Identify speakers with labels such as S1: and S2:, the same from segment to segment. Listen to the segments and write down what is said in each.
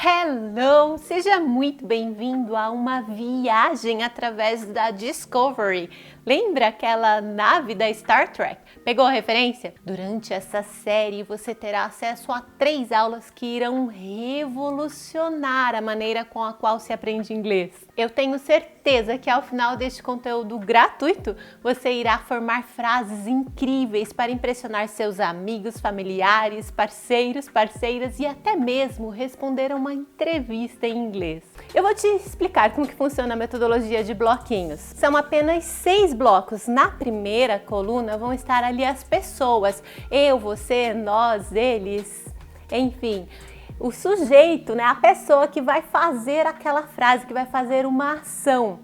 S1: Hello! Seja muito bem-vindo a uma viagem através da Discovery. Lembra aquela nave da Star Trek? Pegou a referência? Durante essa série você terá acesso a 3 aulas que irão revolucionar a maneira com a qual se aprende inglês. Eu tenho certeza que ao final deste conteúdo gratuito você irá formar frases incríveis para impressionar seus amigos, familiares, parceiros, parceiras e até mesmo responder a uma entrevista em inglês. Eu vou te explicar como que funciona a metodologia de bloquinhos. São apenas 6 blocos. Na primeira coluna vão estar ali as pessoas, eu, você, nós, eles, enfim, o sujeito, né, a pessoa que vai fazer aquela frase, que vai fazer uma ação.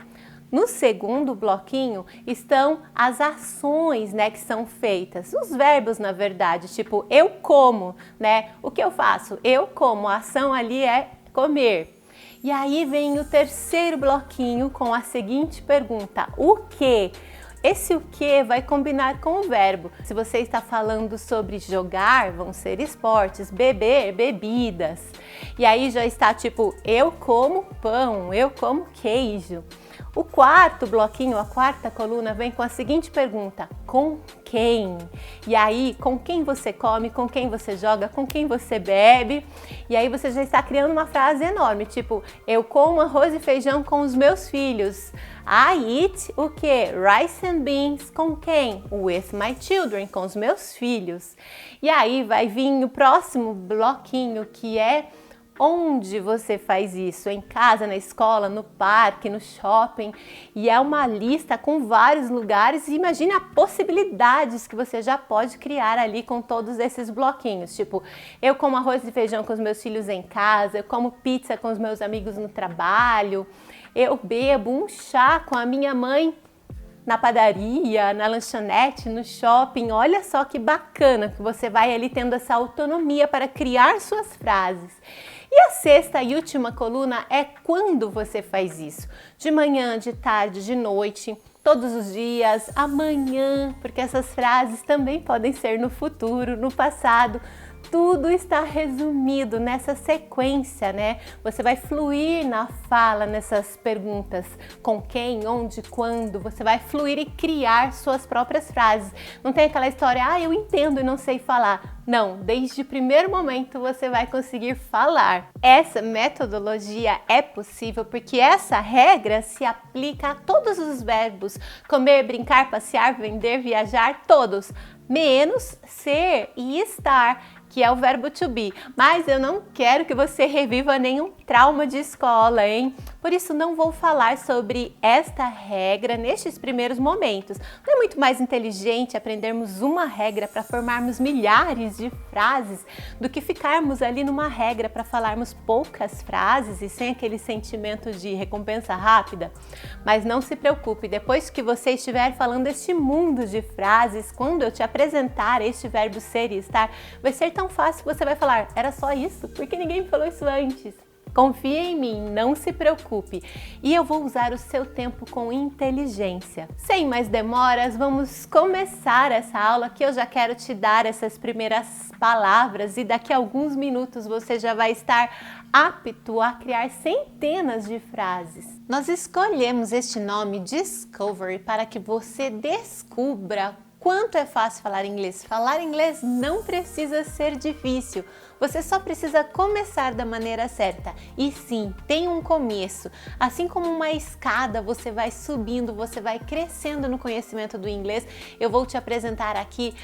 S1: No segundo bloquinho estão as ações, né, que são feitas, os verbos, na verdade, tipo eu como, né? O que eu faço? Eu como, a ação ali é comer. E aí vem o terceiro bloquinho com a seguinte pergunta: o que? Esse o que vai combinar com o verbo. Se você está falando sobre jogar, vão ser esportes, beber, bebidas. E aí já está tipo eu como pão, eu como queijo. O quarto bloquinho, a quarta coluna, vem com a seguinte pergunta: com quem? E aí, com quem você come, com quem você joga, com quem você bebe? E aí você já está criando uma frase enorme, tipo, eu como arroz e feijão com os meus filhos. I eat o quê? Rice and beans. Com quem? With my children, com os meus filhos. E aí vai vir o próximo bloquinho, que é onde você faz isso? Em casa, na escola, no parque, no shopping. E é uma lista com vários lugares. E imagine as possibilidades que você já pode criar ali com todos esses bloquinhos. Tipo, eu como arroz e feijão com os meus filhos em casa, eu como pizza com os meus amigos no trabalho, eu bebo um chá com a minha mãe na padaria, na lanchonete, no shopping. Olha só que bacana que você vai ali tendo essa autonomia para criar suas frases. E a sexta e última coluna é quando você faz isso. De manhã, de tarde, de noite, todos os dias, amanhã, porque essas frases também podem ser no futuro, no passado. Tudo está resumido nessa sequência, né? Você vai fluir na fala nessas perguntas. Com quem, onde, quando. Você vai fluir e criar suas próprias frases. Não tem aquela história, eu entendo e não sei falar. Não, desde o primeiro momento você vai conseguir falar. Essa metodologia é possível porque essa regra se aplica a todos os verbos. Comer, brincar, passear, vender, viajar, todos. Menos ser e estar, que é o verbo to be. Mas eu não quero que você reviva nenhum trauma de escola, hein? Por isso não vou falar sobre esta regra nestes primeiros momentos. Não é muito mais inteligente aprendermos uma regra para formarmos milhares de frases do que ficarmos ali numa regra para falarmos poucas frases e sem aquele sentimento de recompensa rápida? Mas não se preocupe, depois que você estiver falando este mundo de frases, quando eu te apresentar este verbo ser e estar, vai ser tão fácil que você vai falar, era só isso? Por que ninguém me falou isso antes? Confia em mim, não se preocupe. E eu vou usar o seu tempo com inteligência. Sem mais demoras, vamos começar essa aula que eu já quero te dar essas primeiras palavras e daqui a alguns minutos você já vai estar apto a criar centenas de frases. Nós escolhemos este nome Discovery para que você descubra quanto é fácil falar inglês. Falar inglês não precisa ser difícil. Você só precisa começar da maneira certa. E sim, tem um começo. Assim como uma escada, você vai subindo, você vai crescendo no conhecimento do inglês. Eu vou te apresentar aqui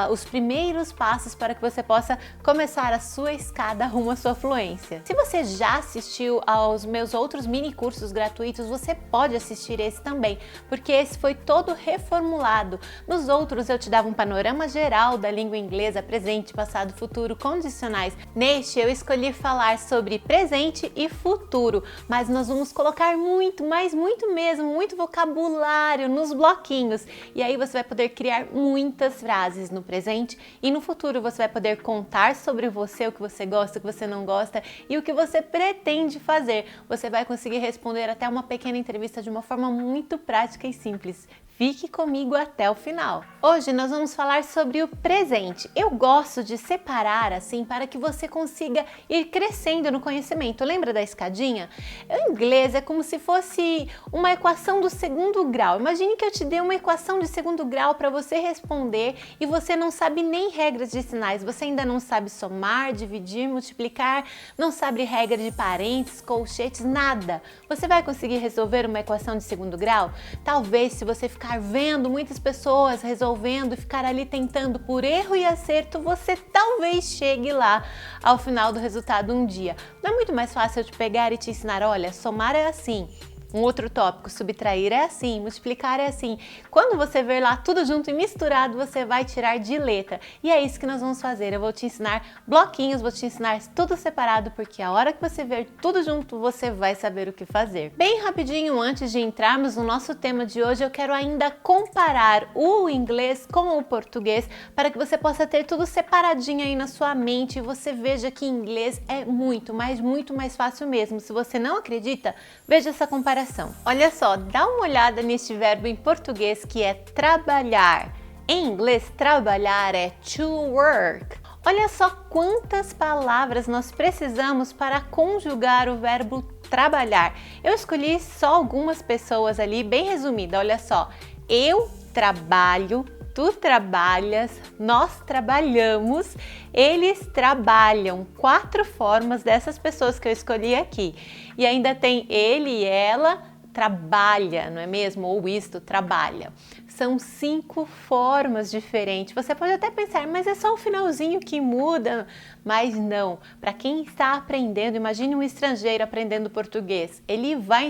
S1: os primeiros passos para que você possa começar a sua escada rumo à sua fluência. Se você já assistiu aos meus outros mini cursos gratuitos, você pode assistir esse também, porque esse foi todo reformulado. Nos outros eu te dava um panorama geral da língua inglesa, presente, passado, futuro, condicionais. Neste eu escolhi falar sobre presente e futuro, mas nós vamos colocar muito, mas muito mesmo, muito vocabulário nos bloquinhos. E aí você vai poder criar muitas frases no presente e no futuro você vai poder contar sobre você, o que você gosta, o que você não gosta e o que você pretende fazer. Você vai conseguir responder até uma pequena entrevista de uma forma muito prática e simples. Fique comigo até o final. Hoje nós vamos falar sobre o presente. Eu gosto de separar assim para que você consiga ir crescendo no conhecimento. Lembra da escadinha? O inglês é como se fosse uma equação do segundo grau. Imagine que eu te dei uma equação de segundo grau para você responder e você não sabe nem regras de sinais. Você ainda não sabe somar, dividir, multiplicar, não sabe regra de parênteses, colchetes, nada. Você vai conseguir resolver uma equação de segundo grau? Talvez, se você ficar vendo muitas pessoas resolvendo e ficar ali tentando por erro e acerto, você talvez chegue lá ao final do resultado um dia. Não é muito mais fácil eu te pegar e te ensinar, olha, somar é assim. Um outro tópico, subtrair é assim, multiplicar é assim. Quando você ver lá tudo junto e misturado, você vai tirar de letra. E é isso que nós vamos fazer. Eu vou te ensinar bloquinhos, vou te ensinar tudo separado, porque a hora que você ver tudo junto, você vai saber o que fazer. Bem rapidinho, antes de entrarmos no nosso tema de hoje, eu quero ainda comparar o inglês com o português, para que você possa ter tudo separadinho aí na sua mente e você veja que inglês é muito mais fácil mesmo. Se você não acredita, veja essa comparação. Olha só, dá uma olhada neste verbo em português que é trabalhar. Em inglês, trabalhar é to work. Olha só quantas palavras nós precisamos para conjugar o verbo trabalhar. Eu escolhi só algumas pessoas ali, bem resumida. Olha só, eu trabalho, tu trabalhas, nós trabalhamos, eles trabalham. 4 formas dessas pessoas que eu escolhi aqui. E ainda tem ele e ela trabalha, não é mesmo? Ou isto, trabalha. São 5 formas diferentes. Você pode até pensar, mas é só o finalzinho que muda. Mas não. Para quem está aprendendo, imagine um estrangeiro aprendendo português. Ele vai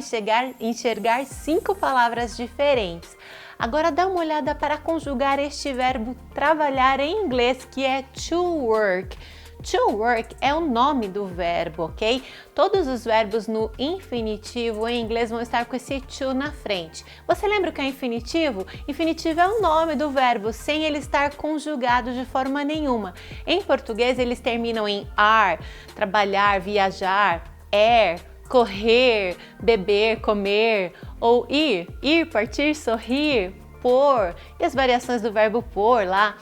S1: enxergar 5 palavras diferentes. Agora dá uma olhada para conjugar este verbo trabalhar em inglês, que é to work. To work é o nome do verbo, ok? Todos os verbos no infinitivo em inglês vão estar com esse to na frente. Você lembra o que é infinitivo? Infinitivo é o nome do verbo, sem ele estar conjugado de forma nenhuma. Em português, eles terminam em ar, trabalhar, viajar, correr, beber, comer, ou ir, partir, sorrir, pôr, e as variações do verbo pôr lá.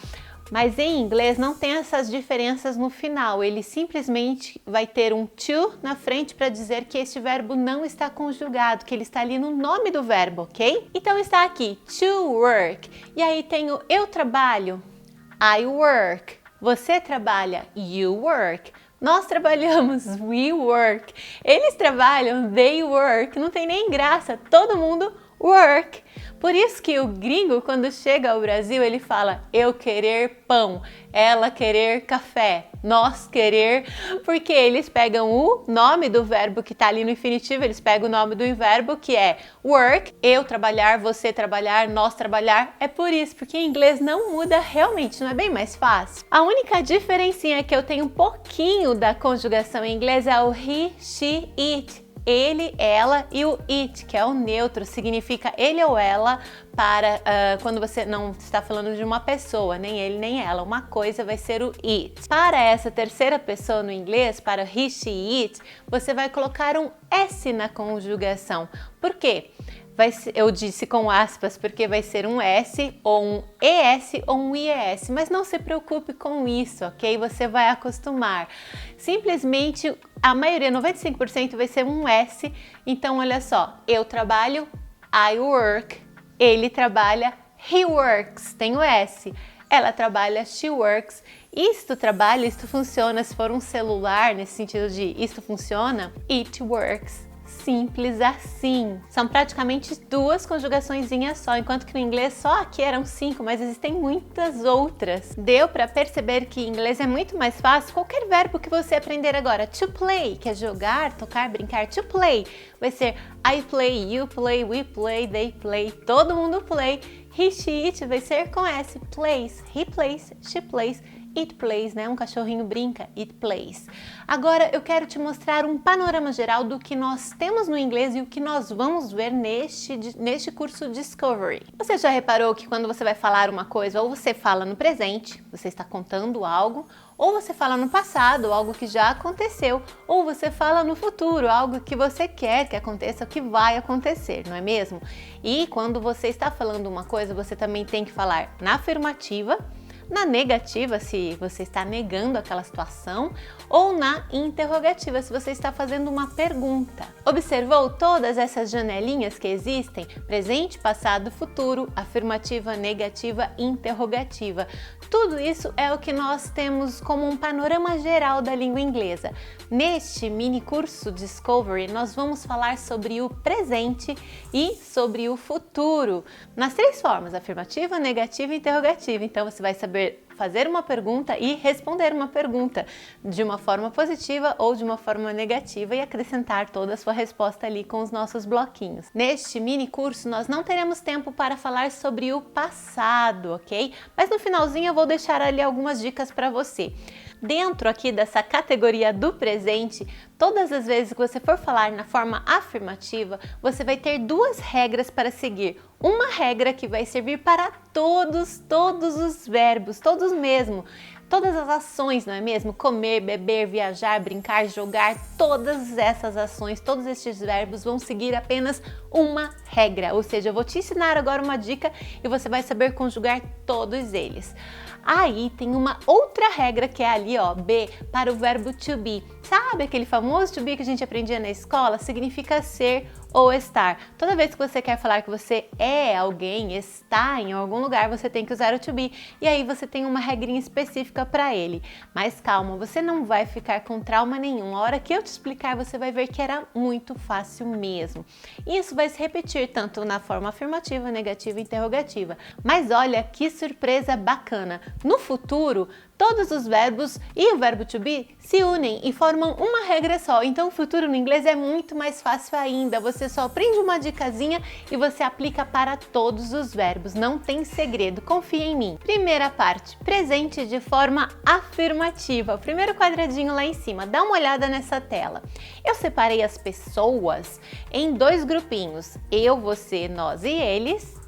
S1: Mas em inglês não tem essas diferenças no final, ele simplesmente vai ter um to na frente para dizer que este verbo não está conjugado, que ele está ali no nome do verbo, ok? Então está aqui, to work. E aí tem o eu trabalho, I work. Você trabalha, you work. Nós trabalhamos, we work. Eles trabalham, they work. Não tem nem graça, todo mundo work. Por isso que o gringo, quando chega ao Brasil, ele fala eu querer pão, ela querer café, nós querer, porque eles pegam o nome do verbo que está ali no infinitivo, eles pegam o nome do verbo que é work, eu trabalhar, você trabalhar, nós trabalhar. É por isso, porque em inglês não muda realmente, não é bem mais fácil? A única diferencinha é que eu tenho um pouquinho da conjugação em inglês é o he, she, it. Ele, ela e o it, que é o neutro, significa ele ou ela para quando você não está falando de uma pessoa, nem ele nem ela, uma coisa vai ser o it. Para essa terceira pessoa no inglês, para he, she, it, você vai colocar um S na conjugação. Por quê? Eu disse com aspas porque vai ser um S ou um ES ou um IES, mas não se preocupe com isso, ok? Você vai acostumar. Simplesmente a maioria, 95% vai ser um S, então olha só, eu trabalho, I work, ele trabalha, he works, tem o S, ela trabalha, she works, isto trabalha, isto funciona, se for um celular, nesse sentido de isto funciona, it works. Simples assim. São praticamente 2 conjugaçõezinhas só, enquanto que no inglês só aqui eram 5, mas existem muitas outras. Deu para perceber que em inglês é muito mais fácil qualquer verbo que você aprender agora. To play, que é jogar, tocar, brincar. To play vai ser I play, you play, we play, they play, todo mundo play. He, she, it vai ser com S. Plays, he plays, she plays. It plays, né? Um cachorrinho brinca, it plays. Agora eu quero te mostrar um panorama geral do que nós temos no inglês e o que nós vamos ver neste curso Discovery. Você já reparou que quando você vai falar uma coisa, ou você fala no presente, você está contando algo, Ou você fala no passado, algo que já aconteceu, ou você fala no futuro, algo que você quer que aconteça, que vai acontecer, não é mesmo? E quando você está falando uma coisa, você também tem que falar na afirmativa, na negativa, se você está negando aquela situação, ou na interrogativa, se você está fazendo uma pergunta. Observou todas essas janelinhas que existem? Presente, passado, futuro, afirmativa, negativa, interrogativa. Tudo isso é o que nós temos como um panorama geral da língua inglesa. Neste mini curso Discovery, nós vamos falar sobre o presente e sobre o futuro, nas três formas, afirmativa, negativa e interrogativa. Então você vai saber fazer uma pergunta e responder uma pergunta de uma forma positiva ou de uma forma negativa e acrescentar toda a sua resposta ali com os nossos bloquinhos. Neste mini curso nós não teremos tempo para falar sobre o passado, ok? Mas no finalzinho eu vou deixar ali algumas dicas para você. Dentro aqui dessa categoria do presente, todas as vezes que você for falar na forma afirmativa, você vai ter duas regras para seguir. Uma regra que vai servir para todos os verbos, todos mesmo. Todas as ações, não é mesmo? Comer, beber, viajar, brincar, jogar, todas essas ações, todos estes verbos vão seguir apenas uma regra. Ou seja, eu vou te ensinar agora uma dica e você vai saber conjugar todos eles. Aí tem uma outra regra que é ali, ó, B, para o verbo to be. Sabe aquele famoso to be que a gente aprendia na escola? Significa ser ou estar. Toda vez que você quer falar que você é alguém, está em algum lugar, você tem que usar o to be. E aí você tem uma regrinha específica para ele. Mas calma, você não vai ficar com trauma nenhum. A hora que eu te explicar, você vai ver que era muito fácil mesmo. Isso vai se repetir tanto na forma afirmativa, negativa e interrogativa. Mas olha que surpresa bacana! No futuro, todos os verbos e o verbo to be se unem e formam uma regra só. Então o futuro no inglês é muito mais fácil ainda. Você só aprende uma dicasinha e você aplica para todos os verbos. Não tem segredo, confia em mim. Primeira parte, presente de forma afirmativa. O primeiro quadradinho lá em cima, dá uma olhada nessa tela. Eu separei as pessoas em dois grupinhos. Eu, você, nós e eles.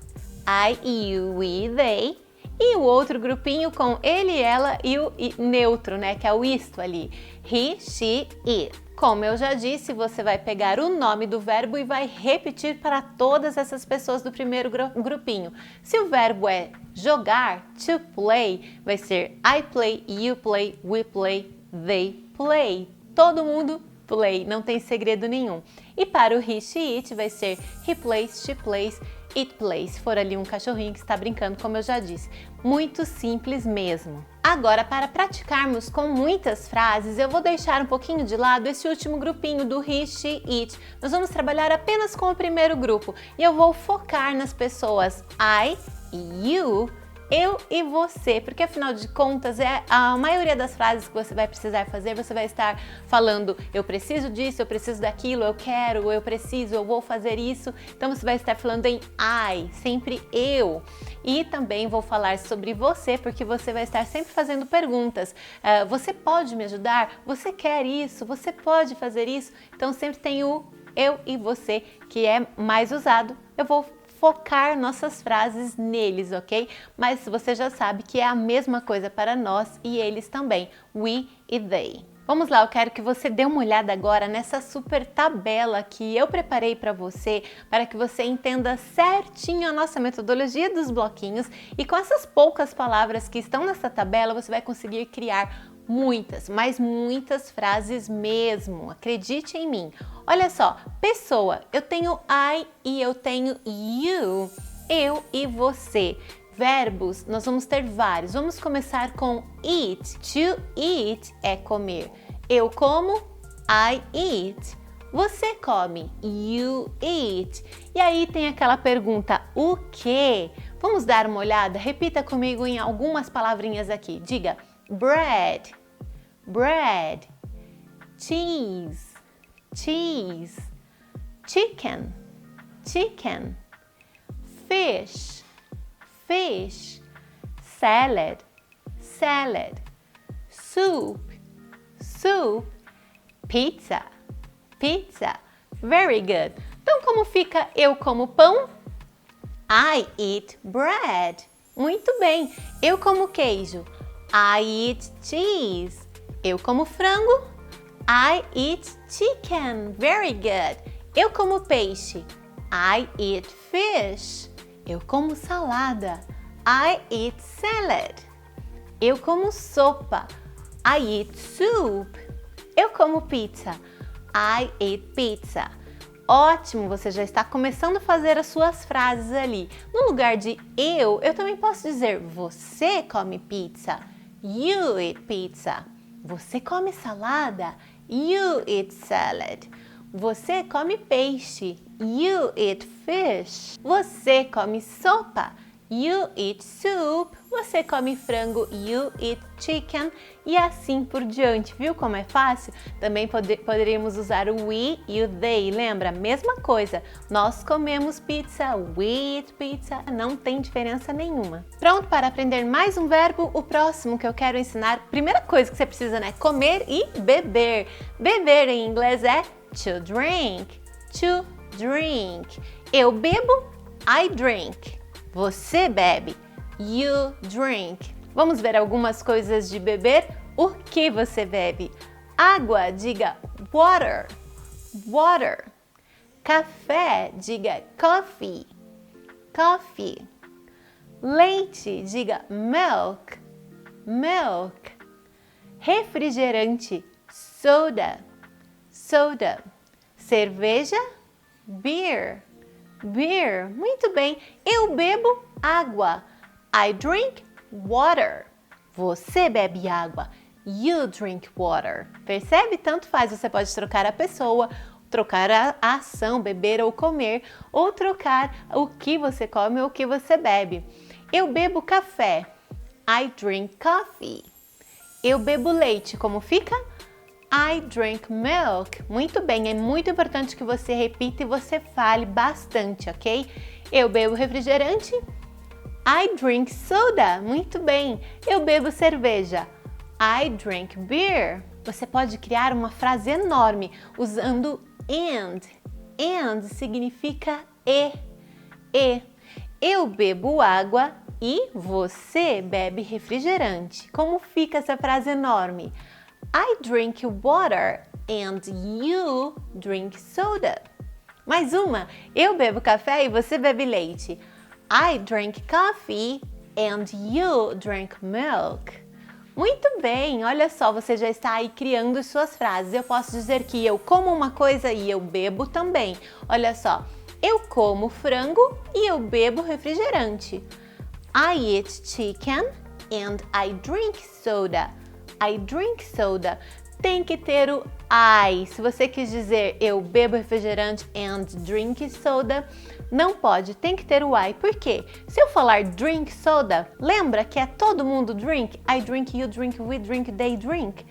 S1: I, you, we, they. E o outro grupinho com ele, ela e o neutro, né? Que é o isto ali. He, she, it. Como eu já disse, você vai pegar o nome do verbo e vai repetir para todas essas pessoas do primeiro grupinho. Se o verbo é jogar, to play, vai ser I play, you play, we play, they play. Todo mundo play, não tem segredo nenhum. E para o he, she, it vai ser he plays, she plays, it plays. Se for ali um cachorrinho que está brincando, como eu já disse. Muito simples mesmo. Agora, para praticarmos com muitas frases, eu vou deixar um pouquinho de lado esse último grupinho do he, she, it. Nós vamos trabalhar apenas com o primeiro grupo e eu vou focar nas pessoas I, you, eu e você, porque afinal de contas a maioria das frases que você vai precisar fazer, você vai estar falando eu preciso disso, eu preciso daquilo, eu quero, eu preciso, eu vou fazer isso. Então você vai estar falando em I, sempre eu. E também vou falar sobre você, porque você vai estar sempre fazendo perguntas. Você pode me ajudar? Você quer isso? Você pode fazer isso? Então sempre tem o eu e você, que é mais usado. Eu vou focar nossas frases neles, ok? Mas você já sabe que é a mesma coisa para nós e eles também, we e they. Vamos lá, eu quero que você dê uma olhada agora nessa super tabela que eu preparei para você que você entenda certinho a nossa metodologia dos bloquinhos e com essas poucas palavras que estão nessa tabela você vai conseguir criar muitas, mas muitas frases mesmo, acredite em mim. Olha só, pessoa, eu tenho I e eu tenho you, eu e você. Verbos, nós vamos ter vários. Vamos começar com eat. To eat é comer. Eu como, I eat. Você come, you eat. E aí tem aquela pergunta, o quê? Vamos dar uma olhada? Repita comigo em algumas palavrinhas aqui. Diga bread, bread, cheese, cheese, chicken, chicken, fish, fish, salad, salad, soup, soup, pizza, pizza. Very good. Então como fica eu como pão? I eat bread. Muito bem. Eu como queijo. I eat cheese. Eu como frango. I eat chicken. Very good. Eu como peixe. I eat fish. Eu como salada. I eat salad. Eu como sopa. I eat soup. Eu como pizza. I eat pizza. Ótimo, você já está começando a fazer as suas frases ali. No lugar de eu também posso dizer você come pizza. You eat pizza. Você come salada. You eat salad. Você come peixe. You eat fish. Você come sopa. You eat soup. Você come frango. You eat chicken. E assim por diante. Viu como é fácil? Também poderíamos usar o we e o they. Lembra? Mesma coisa. Nós comemos pizza. We eat pizza. Não tem diferença nenhuma. Pronto para aprender mais um verbo? O próximo que eu quero ensinar. Primeira coisa que você precisa, né? Comer e beber. Beber em inglês é to drink. To drink. Eu bebo. I drink. Você bebe. You drink. Vamos ver algumas coisas de beber. O que você bebe? Água, diga water. Water. Café, diga coffee. Coffee. Leite, diga milk. Milk. Refrigerante, soda. Soda. Cerveja, beer. Beer. Muito bem. Eu bebo água. I drink water. Você bebe água. You drink water. Percebe? Tanto faz. Você pode trocar a pessoa, trocar a ação, beber ou comer, ou trocar o que você come ou o que você bebe. Eu bebo café. I drink coffee. Eu bebo leite. Como fica? I drink milk. Muito bem, é muito importante que você repita e você fale bastante, ok? Eu bebo refrigerante. I drink soda. Muito bem. Eu bebo cerveja. I drink beer. Você pode criar uma frase enorme usando and. And significa e. E. Eu bebo água e você bebe refrigerante. Como fica essa frase enorme? I drink water and you drink soda. Mais uma. Eu bebo café e você bebe leite. I drink coffee and you drink milk. Muito bem, olha só, você já está aí criando suas frases. Eu posso dizer que eu como uma coisa e eu bebo também. Olha só, eu como frango e eu bebo refrigerante. I eat chicken and I drink soda. I drink soda. Tem que ter o I. Se você quis dizer eu bebo refrigerante and drink soda, não pode, tem que ter o I. Por quê? Se eu falar drink soda, lembra que é todo mundo drink? I drink, you drink, we drink, they drink.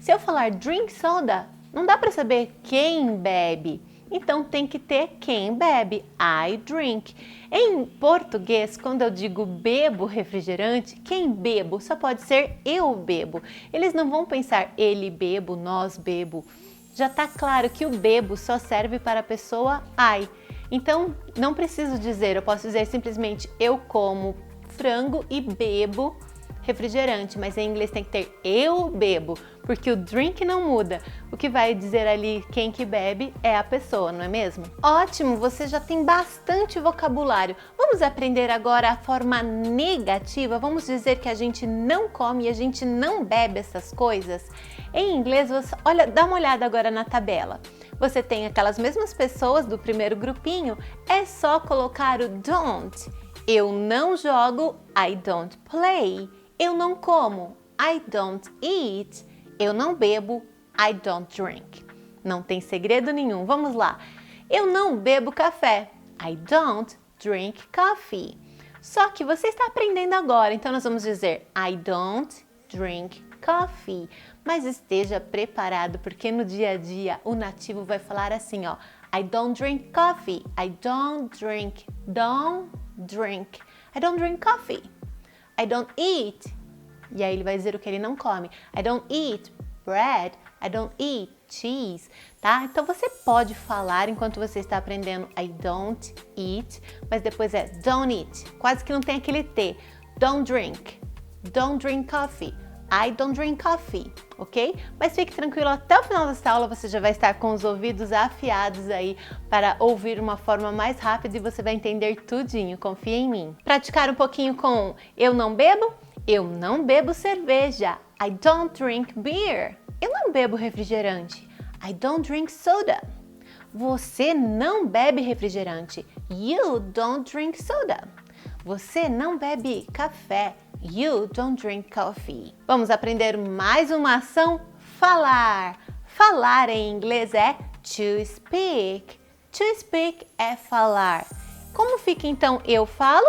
S1: Se eu falar drink soda, não dá para saber quem bebe. Então tem que ter quem bebe. I drink. Em português, quando eu digo bebo refrigerante, quem bebo só pode ser eu bebo. Eles não vão pensar ele bebo, nós bebo. Já está claro que o bebo só serve para a pessoa I. Então não preciso dizer, eu posso dizer simplesmente eu como frango e bebo refrigerante, mas em inglês tem que ter eu bebo, porque o drink não muda. O que vai dizer ali quem que bebe é a pessoa, não é mesmo? Ótimo, você já tem bastante vocabulário. Vamos aprender agora a forma negativa. Vamos dizer que a gente não come e a gente não bebe essas coisas. Em inglês, olha, dá uma olhada agora na tabela. Você tem aquelas mesmas pessoas do primeiro grupinho, é só colocar o don't. Eu não jogo, I don't play. Eu não como, I don't eat. Eu não bebo, I don't drink. Não tem segredo nenhum, vamos lá. Eu não bebo café, I don't drink coffee. Só que você está aprendendo agora, então nós vamos dizer I don't drink coffee. Mas esteja preparado, porque no dia a dia o nativo vai falar assim, ó. I don't drink coffee, I don't drink coffee. I don't eat. E aí ele vai dizer o que ele não come. I don't eat bread. I don't eat cheese. Tá? Então você pode falar enquanto você está aprendendo I don't eat, mas depois é don't eat. Quase que não tem aquele T. Don't drink. Don't drink coffee. I don't drink coffee, ok? Mas fique tranquilo, até o final dessa aula você já vai estar com os ouvidos afiados aí para ouvir uma forma mais rápida e você vai entender tudinho, confia em mim. Praticar um pouquinho com eu não bebo? Eu não bebo cerveja. I don't drink beer. Eu não bebo refrigerante. I don't drink soda. Você não bebe refrigerante. You don't drink soda. Você não bebe café. You don't drink coffee. Vamos aprender mais uma ação? Falar. Falar em inglês é to speak. To speak é falar. Como fica então eu falo?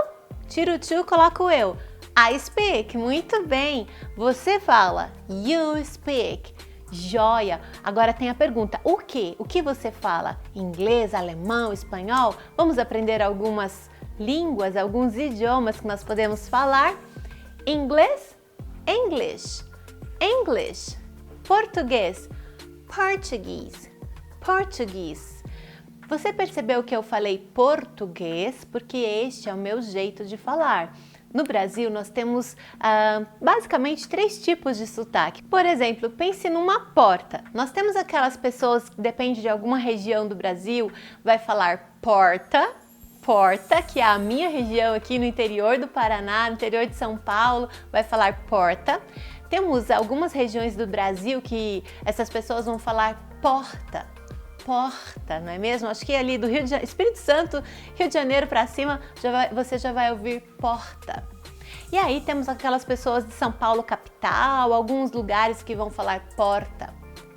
S1: Tiro o to, coloco eu. I speak. Muito bem. Você fala. You speak. Joia! Agora tem a pergunta, o quê? O que você fala? Inglês, alemão, espanhol? Vamos aprender algumas línguas, alguns idiomas que nós podemos falar. Inglês, English. English. Português, Portuguese. Portuguese. Você percebeu que eu falei português porque este é o meu jeito de falar. No Brasil, nós temos basicamente 3 tipos de sotaque. Por exemplo, pense numa porta. Nós temos aquelas pessoas que depende de alguma região do Brasil, vai falar porta, que é a minha região aqui no interior do Paraná, no interior de São Paulo, vai falar porta. Temos algumas regiões do Brasil que essas pessoas vão falar porta. Porta, não é mesmo? Acho que ali do Espírito Santo, Rio de Janeiro para cima, você já vai ouvir porta. E aí temos aquelas pessoas de São Paulo capital, alguns lugares que vão falar porta,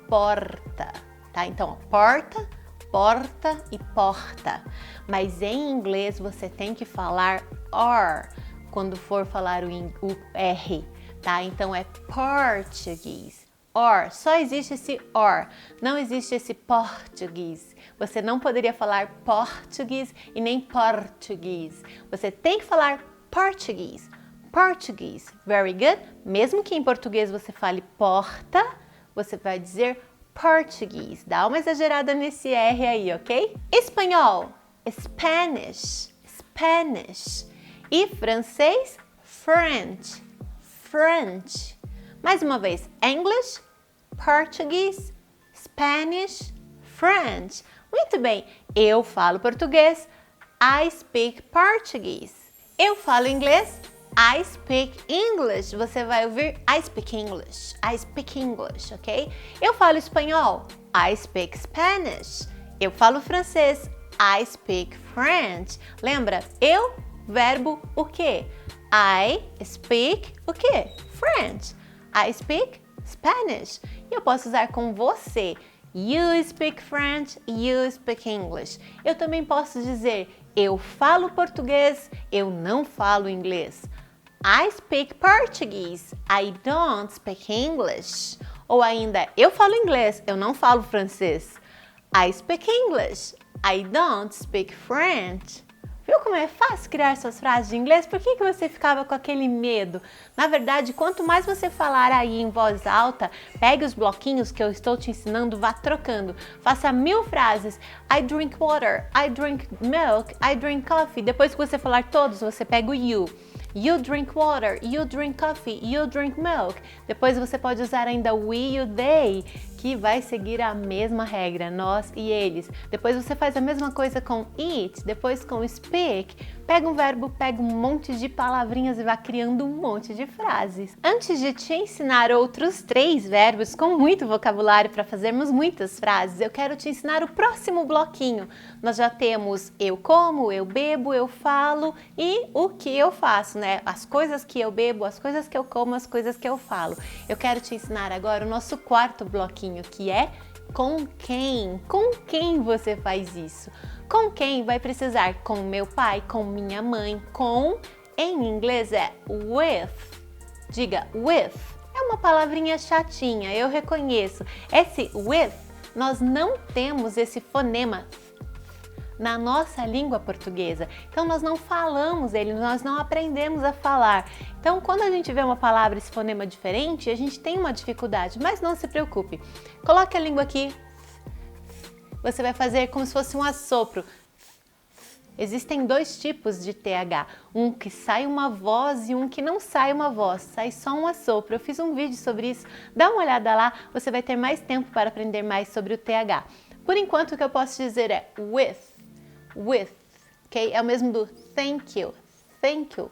S1: porta, tá? Então, porta, porta e porta. Mas em inglês você tem que falar or quando for falar o R, tá? Então é Portuguese. Or, só existe esse or, não existe esse português. Você não poderia falar português e nem português. Você tem que falar português. Português, very good. Mesmo que em português você fale porta, você vai dizer português. Dá uma exagerada nesse R aí, ok? Espanhol, Spanish, Spanish. E francês, French, French. Mais uma vez, English, Portuguese, Spanish, French. Muito bem, eu falo português, I speak Portuguese. Eu falo inglês, I speak English. Você vai ouvir I speak English, I speak English, ok? Eu falo espanhol, I speak Spanish. Eu falo francês, I speak French. Lembra? Eu, verbo, o quê? I speak o quê? French. I speak Spanish. E eu posso usar com você. You speak French, you speak English. Eu também posso dizer, eu falo português, eu não falo inglês. I speak Portuguese, I don't speak English. Ou ainda, eu falo inglês, eu não falo francês. I speak English, I don't speak French. Viu como é fácil criar suas frases de inglês? Por que você ficava com aquele medo? Na verdade, quanto mais você falar aí em voz alta, pegue os bloquinhos que eu estou te ensinando, vá trocando. Faça 1000 frases. I drink water, I drink milk, I drink coffee. Depois que você falar todos, você pega o you. You drink water, you drink coffee, you drink milk. Depois você pode usar ainda we, you, they, que vai seguir a mesma regra, nós e eles. Depois você faz a mesma coisa com eat, depois com speak. Pega um verbo, pega um monte de palavrinhas e vai criando um monte de frases. Antes de te ensinar outros 3 verbos com muito vocabulário para fazermos muitas frases, eu quero te ensinar o próximo bloquinho. Nós já temos eu como, eu bebo, eu falo e o que eu faço, né? As coisas que eu bebo, as coisas que eu como, as coisas que eu falo. Eu quero te ensinar agora o nosso 4º bloquinho, que é com quem. Com quem você faz isso? Com quem vai precisar com meu pai, com minha mãe, com, em inglês é with. Diga with. É uma palavrinha chatinha, eu reconheço. Esse with, nós não temos esse fonema na nossa língua portuguesa. Então nós não falamos ele, nós não aprendemos a falar. Então quando a gente vê uma palavra, esse fonema diferente, a gente tem uma dificuldade, mas não se preocupe. Coloque a língua aqui. Você vai fazer como se fosse um assopro. Existem dois tipos de TH, um que sai uma voz e um que não sai uma voz, sai só um assopro. Eu fiz um vídeo sobre isso, dá uma olhada lá, você vai ter mais tempo para aprender mais sobre o TH. Por enquanto, o que eu posso dizer é with, ok? É o mesmo do thank you,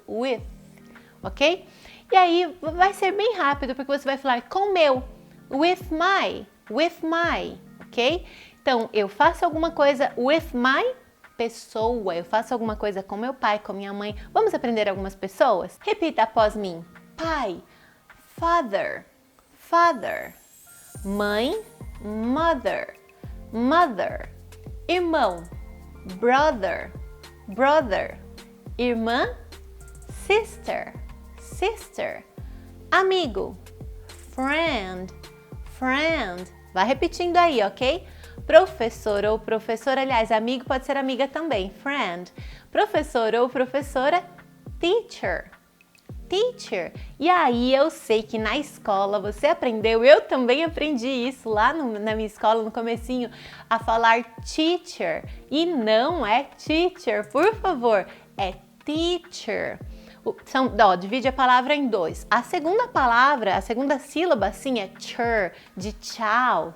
S1: with, ok? E aí vai ser bem rápido, porque você vai falar com meu, with my, ok? Então, eu faço alguma coisa with my pessoa, eu faço alguma coisa com meu pai, com minha mãe. Vamos aprender algumas pessoas? Repita após mim. Pai, father, mãe, mother, irmão, brother, irmã, sister, amigo, friend. Vai repetindo aí, ok? Professor ou professora, aliás, amigo pode ser amiga também, friend. Professor ou professora, teacher. E aí eu sei que na escola você aprendeu, eu também aprendi isso lá na minha escola, no comecinho, a falar teacher. E não é teacher, por favor, é teacher. Divide a palavra em dois. A segunda palavra, a segunda sílaba, sim, é chur, de tchau,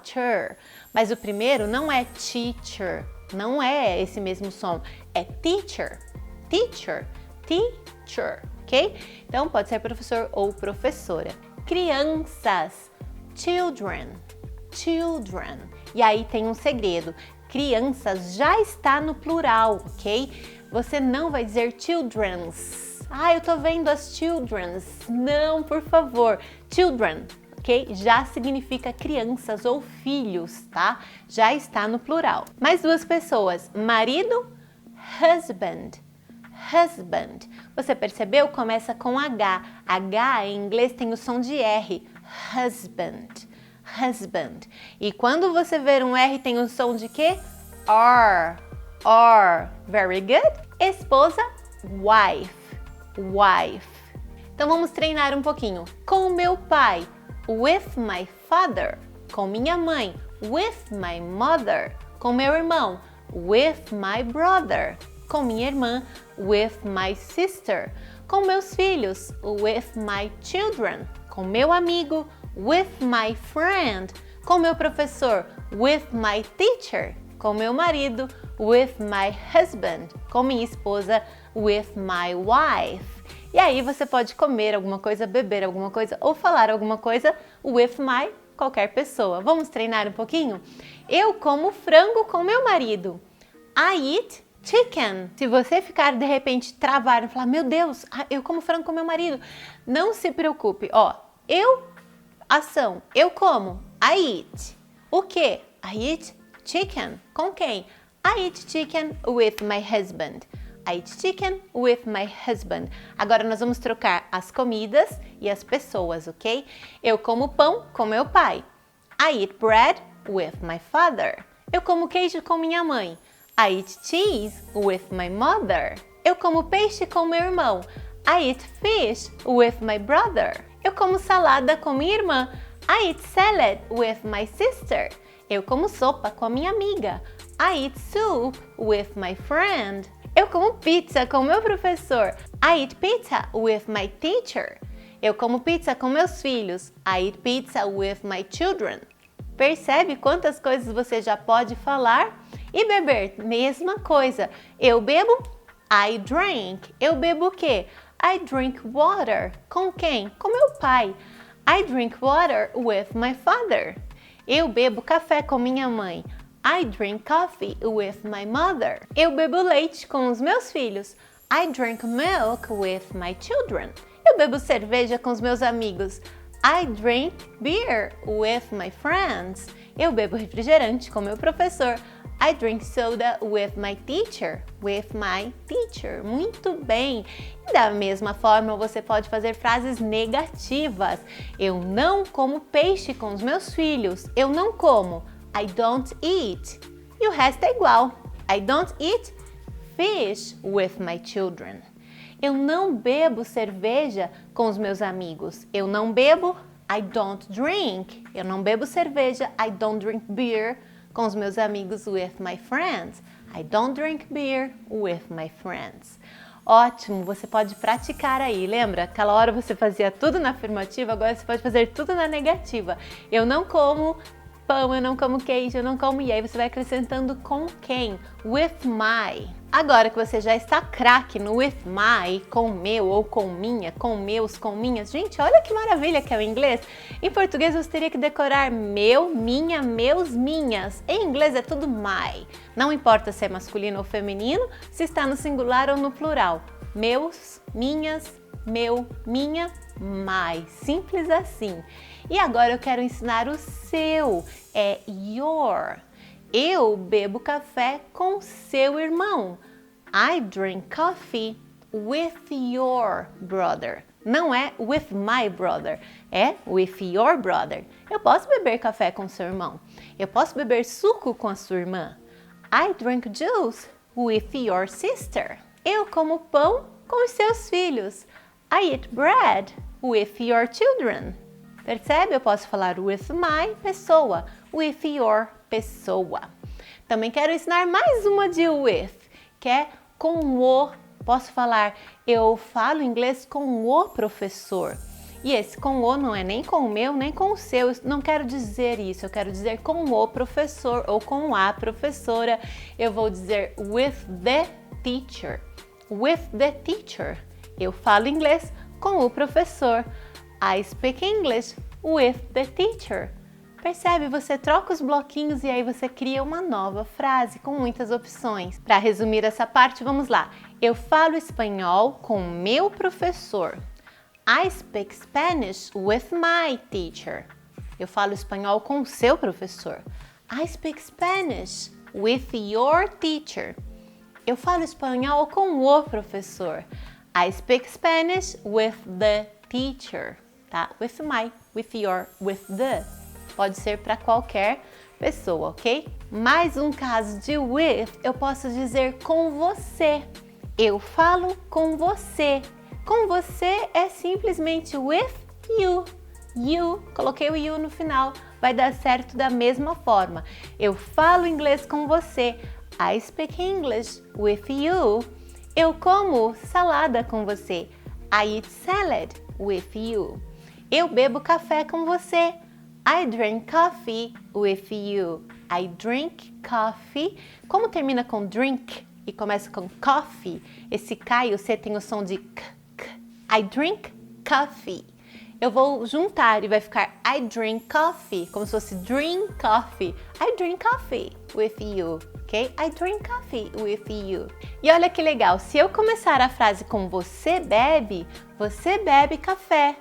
S1: chur. Mas o primeiro não é teacher, não é esse mesmo som, é teacher, ok? Então pode ser professor ou professora. Crianças, children. E aí tem um segredo, crianças já está no plural, ok? Você não vai dizer children's. Eu tô vendo as children's. Não, por favor. Children, ok? Já significa crianças ou filhos, tá? Já está no plural. Mais duas pessoas. Marido, husband. Você percebeu? Começa com H. H em inglês tem o som de R. Husband. E quando você ver um R tem o som de quê? R. Very good. Esposa, wife. Então vamos treinar um pouquinho. Com meu pai, with my father. Com minha mãe, with my mother. Com meu irmão, with my brother. Com minha irmã, with my sister. Com meus filhos, with my children. Com meu amigo, with my friend. Com meu professor, with my teacher. Com meu marido, with my husband. Com minha esposa, with my wife. E aí você pode comer alguma coisa, beber alguma coisa ou falar alguma coisa with my qualquer pessoa. Vamos treinar um pouquinho? Eu como frango com meu marido. I eat chicken. Se você ficar de repente travar e falar, meu Deus, eu como frango com meu marido. Não se preocupe, ação, eu como, I eat. O que? I eat chicken. Com quem? I eat chicken with my husband. I eat chicken with my husband. Agora nós vamos trocar as comidas e as pessoas, ok? Eu como pão com meu pai. I eat bread with my father. Eu como queijo com minha mãe. I eat cheese with my mother. Eu como peixe com meu irmão. I eat fish with my brother. Eu como salada com minha irmã. I eat salad with my sister. Eu como sopa com a minha amiga. I eat soup with my friend. Eu como pizza com meu professor. I eat pizza with my teacher. Eu como pizza com meus filhos. I eat pizza with my children. Percebe quantas coisas você já pode falar? E beber, mesma coisa. Eu bebo, I drink. Eu bebo o quê? I drink water. Com quem? Com meu pai. I drink water with my father. Eu bebo café com minha mãe. I drink coffee with my mother. Eu bebo leite com os meus filhos. I drink milk with my children. Eu bebo cerveja com os meus amigos. I drink beer with my friends. Eu bebo refrigerante com meu professor. I drink soda with my teacher. Muito bem. E da mesma forma, você pode fazer frases negativas. Eu não como peixe com os meus filhos. Eu não como. I don't eat. E o resto é igual. I don't eat fish with my children. Eu não bebo cerveja com os meus amigos. Eu não bebo. I don't drink. Eu não bebo cerveja. I don't drink beer com os meus amigos with my friends. I don't drink beer with my friends. Ótimo, você pode praticar aí, lembra? Aquela hora você fazia tudo na afirmativa, agora você pode fazer tudo na negativa. Eu não como pão, eu não como queijo, eu não como, e aí você vai acrescentando com quem? With my. Agora que você já está craque no with my, com meu ou com minha, com meus, com minhas, gente, olha que maravilha que é o inglês. Em português você teria que decorar meu, minha, meus, minhas. Em inglês é tudo my. Não importa se é masculino ou feminino, se está no singular ou no plural. Meus, minhas, meu, minha, my. Simples assim. E agora eu quero ensinar o seu, é your. Eu bebo café com seu irmão. I drink coffee with your brother. Não é with my brother, é with your brother. Eu posso beber café com seu irmão. Eu posso beber suco com a sua irmã. I drink juice with your sister. Eu como pão com os seus filhos. I eat bread with your children. Percebe? Eu posso falar with my pessoa, with your pessoa. Também quero ensinar mais uma de with, que é com o. Posso falar, eu falo inglês com o professor. E esse com o não é nem com o meu, nem com o seu. Eu não quero dizer isso, eu quero dizer com o professor ou com a professora. Eu vou dizer with the teacher. With the teacher. Eu falo inglês com o professor. I speak English with the teacher. Percebe? Você troca os bloquinhos e aí você cria uma nova frase com muitas opções. Para resumir essa parte, vamos lá. Eu falo espanhol com meu professor. I speak Spanish with my teacher. Eu falo espanhol com seu professor. I speak Spanish with your teacher. Eu falo espanhol com o professor. I speak Spanish with the teacher. Tá? With my, with your, with the. Pode ser para qualquer pessoa, ok? Mais um caso de with, eu posso dizer com você. Eu falo com você. Com você é simplesmente with you. You, coloquei o you no final, vai dar certo da mesma forma. Eu falo inglês com você. I speak English with you. Eu como salada com você. I eat salad with you. Eu bebo café com você. I drink coffee with you. I drink coffee. Como termina com drink e começa com coffee, esse K e o C tem o som de k. I drink coffee. Eu vou juntar e vai ficar I drink coffee, como se fosse drink coffee. I drink coffee with you, ok? I drink coffee with you. E olha que legal, se eu começar a frase com você bebe café.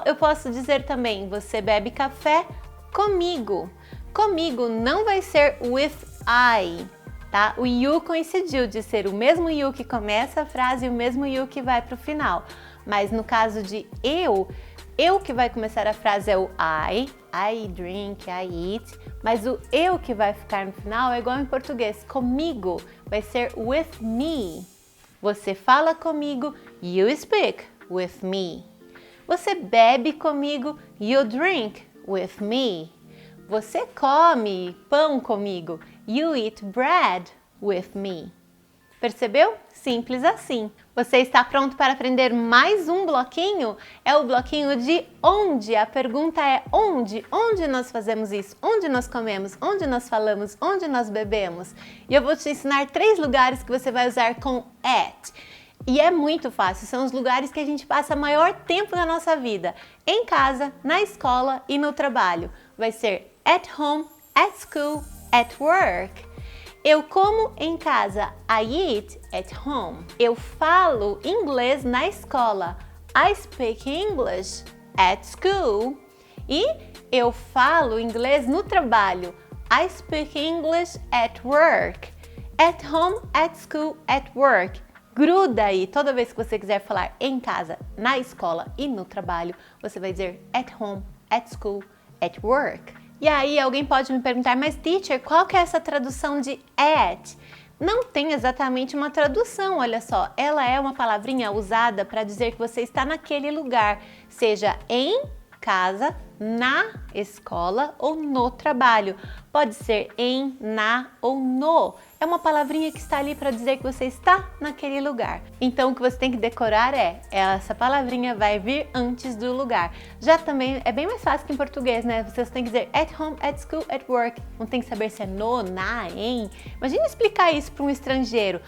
S1: Eu posso dizer também, você bebe café comigo. Comigo não vai ser with I, tá? O you coincidiu de ser o mesmo you que começa a frase e o mesmo you que vai para o final. Mas no caso de eu que vai começar a frase é o I drink, I eat. Mas o eu que vai ficar no final é igual em português, comigo, vai ser with me. Você fala comigo, you speak with me. Você bebe comigo, you drink with me. Você come pão comigo, you eat bread with me. Percebeu? Simples assim. Você está pronto para aprender mais um bloquinho? É o bloquinho de onde. A pergunta é onde? Onde nós fazemos isso? Onde nós comemos? Onde nós falamos? Onde nós bebemos? E eu vou te ensinar 3 lugares que você vai usar com at. E é muito fácil, são os lugares que a gente passa maior tempo na nossa vida. Em casa, na escola e no trabalho. Vai ser at home, at school, at work. Eu como em casa, I eat at home. Eu falo inglês na escola, I speak English at school. E eu falo inglês no trabalho, I speak English at work. At home, at school, at work. Gruda aí, toda vez que você quiser falar em casa, na escola e no trabalho, você vai dizer at home, at school, at work. E aí alguém pode me perguntar, mas teacher, qual que é essa tradução de at? Não tem exatamente uma tradução, olha só, ela é uma palavrinha usada para dizer que você está naquele lugar, seja em casa, na escola ou no trabalho. Pode ser em, na ou no. É uma palavrinha que está ali para dizer que você está naquele lugar. Então o que você tem que decorar essa palavrinha vai vir antes do lugar. Já também é bem mais fácil que em português, né? Você tem que dizer at home, at school, at work. Não tem que saber se é no, na, em. Imagina explicar isso para um estrangeiro.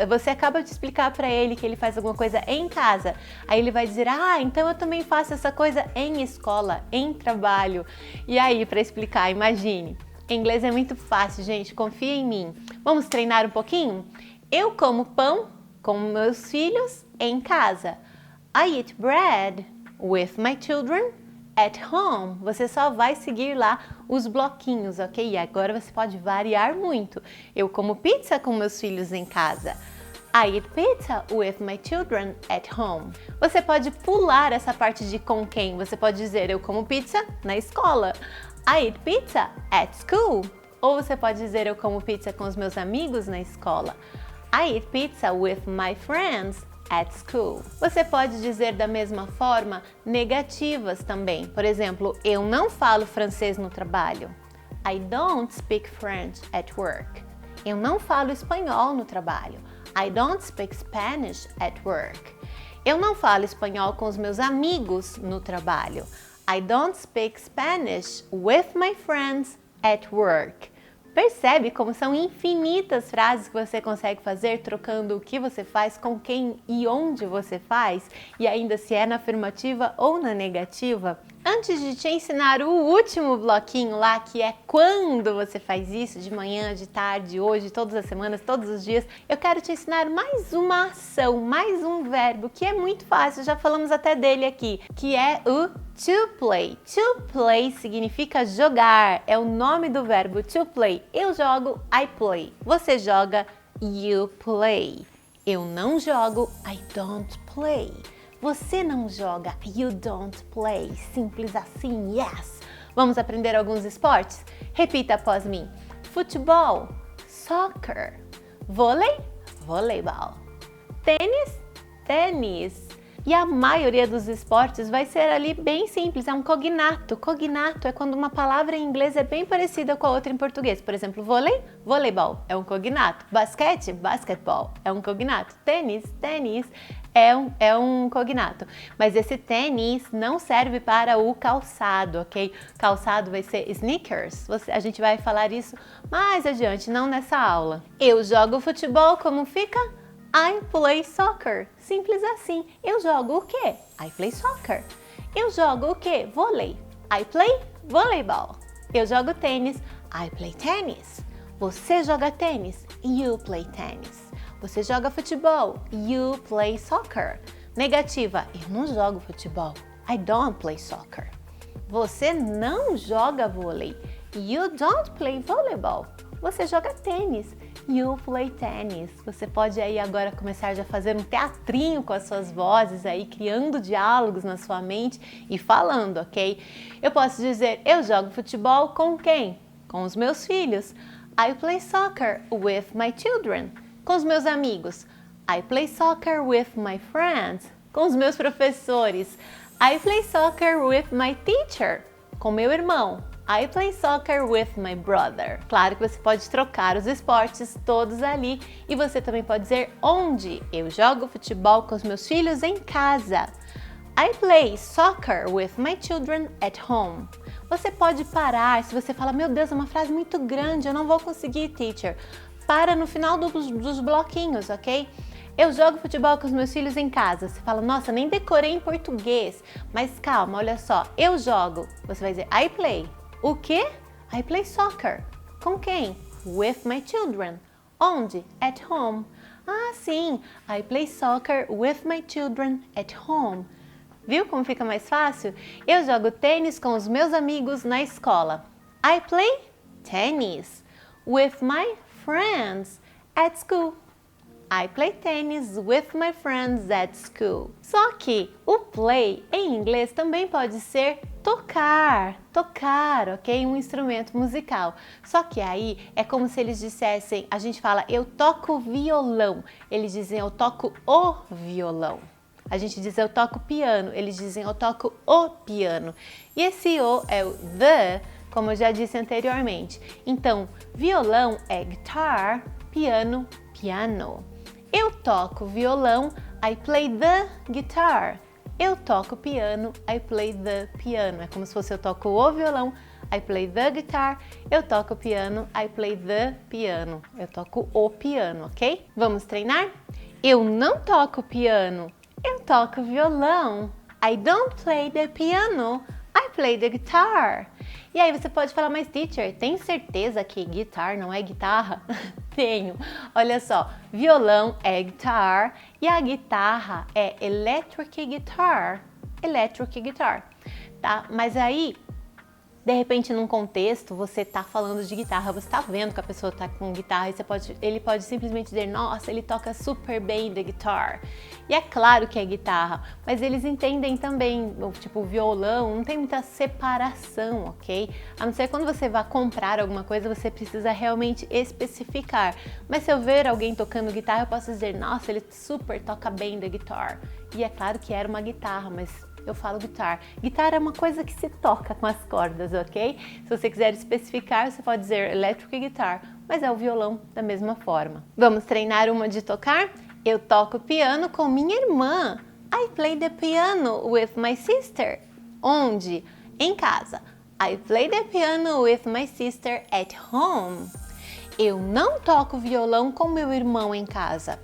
S1: Você acaba de explicar para ele que ele faz alguma coisa em casa. Aí ele vai dizer, então eu também faço essa coisa em escola, em trabalho. E aí, para explicar, imagine. Em inglês é muito fácil, gente, confia em mim. Vamos treinar um pouquinho? Eu como pão com meus filhos em casa. I eat bread with my children at home. Você só vai seguir lá os bloquinhos, ok? E agora você pode variar muito. Eu como pizza com meus filhos em casa. I eat pizza with my children at home. Você pode pular essa parte de com quem. Você pode dizer eu como pizza na escola. I eat pizza at school. Ou você pode dizer eu como pizza com os meus amigos na escola. I eat pizza with my friends at school. Você pode dizer da mesma forma negativas também. Por exemplo, eu não falo francês no trabalho. I don't speak French at work. Eu não falo espanhol no trabalho. I don't speak Spanish at work. Eu não falo espanhol com os meus amigos no trabalho. I don't speak Spanish with my friends at work. Percebe como são infinitas frases que você consegue fazer trocando o que você faz, com quem e onde você faz, e ainda se é na afirmativa ou na negativa? Antes de te ensinar o último bloquinho lá, que é quando você faz isso, de manhã, de tarde, hoje, todas as semanas, todos os dias, eu quero te ensinar mais uma ação, mais um verbo, que é muito fácil, já falamos até dele aqui, que é o to play. To play significa jogar, é o nome do verbo to play. Eu jogo, I play. Você joga, you play. Eu não jogo, I don't play. Você não joga, you don't play. Simples assim, yes! Vamos aprender alguns esportes? Repita após mim. Futebol, soccer. Vôlei, voleibol. Tênis, tênis. E a maioria dos esportes vai ser ali bem simples, é um cognato. Cognato é quando uma palavra em inglês é bem parecida com a outra em português. Por exemplo, vôlei, voleibol, é um cognato. Basquete, basquetebol, é um cognato. Tênis, tênis, é um cognato. Mas esse tênis não serve para o calçado, ok? Calçado vai ser sneakers. A gente vai falar isso mais adiante, não nessa aula. Eu jogo futebol, como fica? I play soccer. Simples assim. Eu jogo o quê? I play soccer. Eu jogo o quê? Vôlei. I play voleibol. Eu jogo tênis. I play tennis. Você joga tênis. You play tennis. Você joga futebol. You play soccer. Negativa. Eu não jogo futebol. I don't play soccer. Você não joga vôlei. You don't play volleyball. Você joga tênis. You play tennis. Você pode aí agora começar já a fazer um teatrinho com as suas vozes aí, criando diálogos na sua mente e falando, ok? Eu posso dizer, eu jogo futebol com quem? Com os meus filhos. I play soccer with my children. Com os meus amigos. I play soccer with my friends. Com os meus professores. I play soccer with my teacher. Com meu irmão. I play soccer with my brother. Claro que você pode trocar os esportes todos ali e você também pode dizer onde. Eu jogo futebol com os meus filhos em casa. I play soccer with my children at home. Você pode parar se você fala, meu Deus, é uma frase muito grande, eu não vou conseguir, teacher. Para no final dos bloquinhos, ok? Eu jogo futebol com os meus filhos em casa. Você fala, nossa, nem decorei em português. Mas calma, olha só, eu jogo. Você vai dizer, I play. O quê? I play soccer. Com quem? With my children. Onde? At home. Ah, sim. I play soccer with my children at home. Viu como fica mais fácil? Eu jogo tênis com os meus amigos na escola. I play tennis with my friends at school. I play tennis with my friends at school. Só que o play em inglês também pode ser tocar, ok? Um instrumento musical. Só que aí é como se eles dissessem, a gente fala eu toco violão, eles dizem eu toco o violão. A gente diz eu toco piano, eles dizem eu toco o piano. E esse o é o the, como eu já disse anteriormente. Então, violão é guitar, piano, piano. Eu toco violão, I play the guitar. Eu toco piano, I play the piano. É como se fosse eu toco o violão, I play the guitar. Eu toco piano, I play the piano. Eu toco o piano, ok? Vamos treinar? Eu não toco piano, eu toco violão. I don't play the piano, I play the guitar. E aí você pode falar, mas teacher, tem certeza que guitar não é guitarra? Tenho. Olha só, violão é guitar e a guitarra é electric guitar. Electric guitar, tá? Mas aí, de repente, num contexto, você tá falando de guitarra, você tá vendo que a pessoa tá com guitarra e ele pode simplesmente dizer, nossa, ele toca super bem the guitar. E é claro que é guitarra, mas eles entendem também, tipo, o violão, não tem muita separação, ok? A não ser quando você vai comprar alguma coisa, você precisa realmente especificar. Mas se eu ver alguém tocando guitarra, eu posso dizer, nossa, ele super toca bem the guitar. E é claro que era uma guitarra, mas eu falo guitar. Guitar é uma coisa que se toca com as cordas, ok? Se você quiser especificar, você pode dizer electric guitar, mas é o violão da mesma forma. Vamos treinar uma de tocar? Eu toco piano com minha irmã. I play the piano with my sister. Onde? Em casa. I play the piano with my sister at home. Eu não toco violão com meu irmão em casa.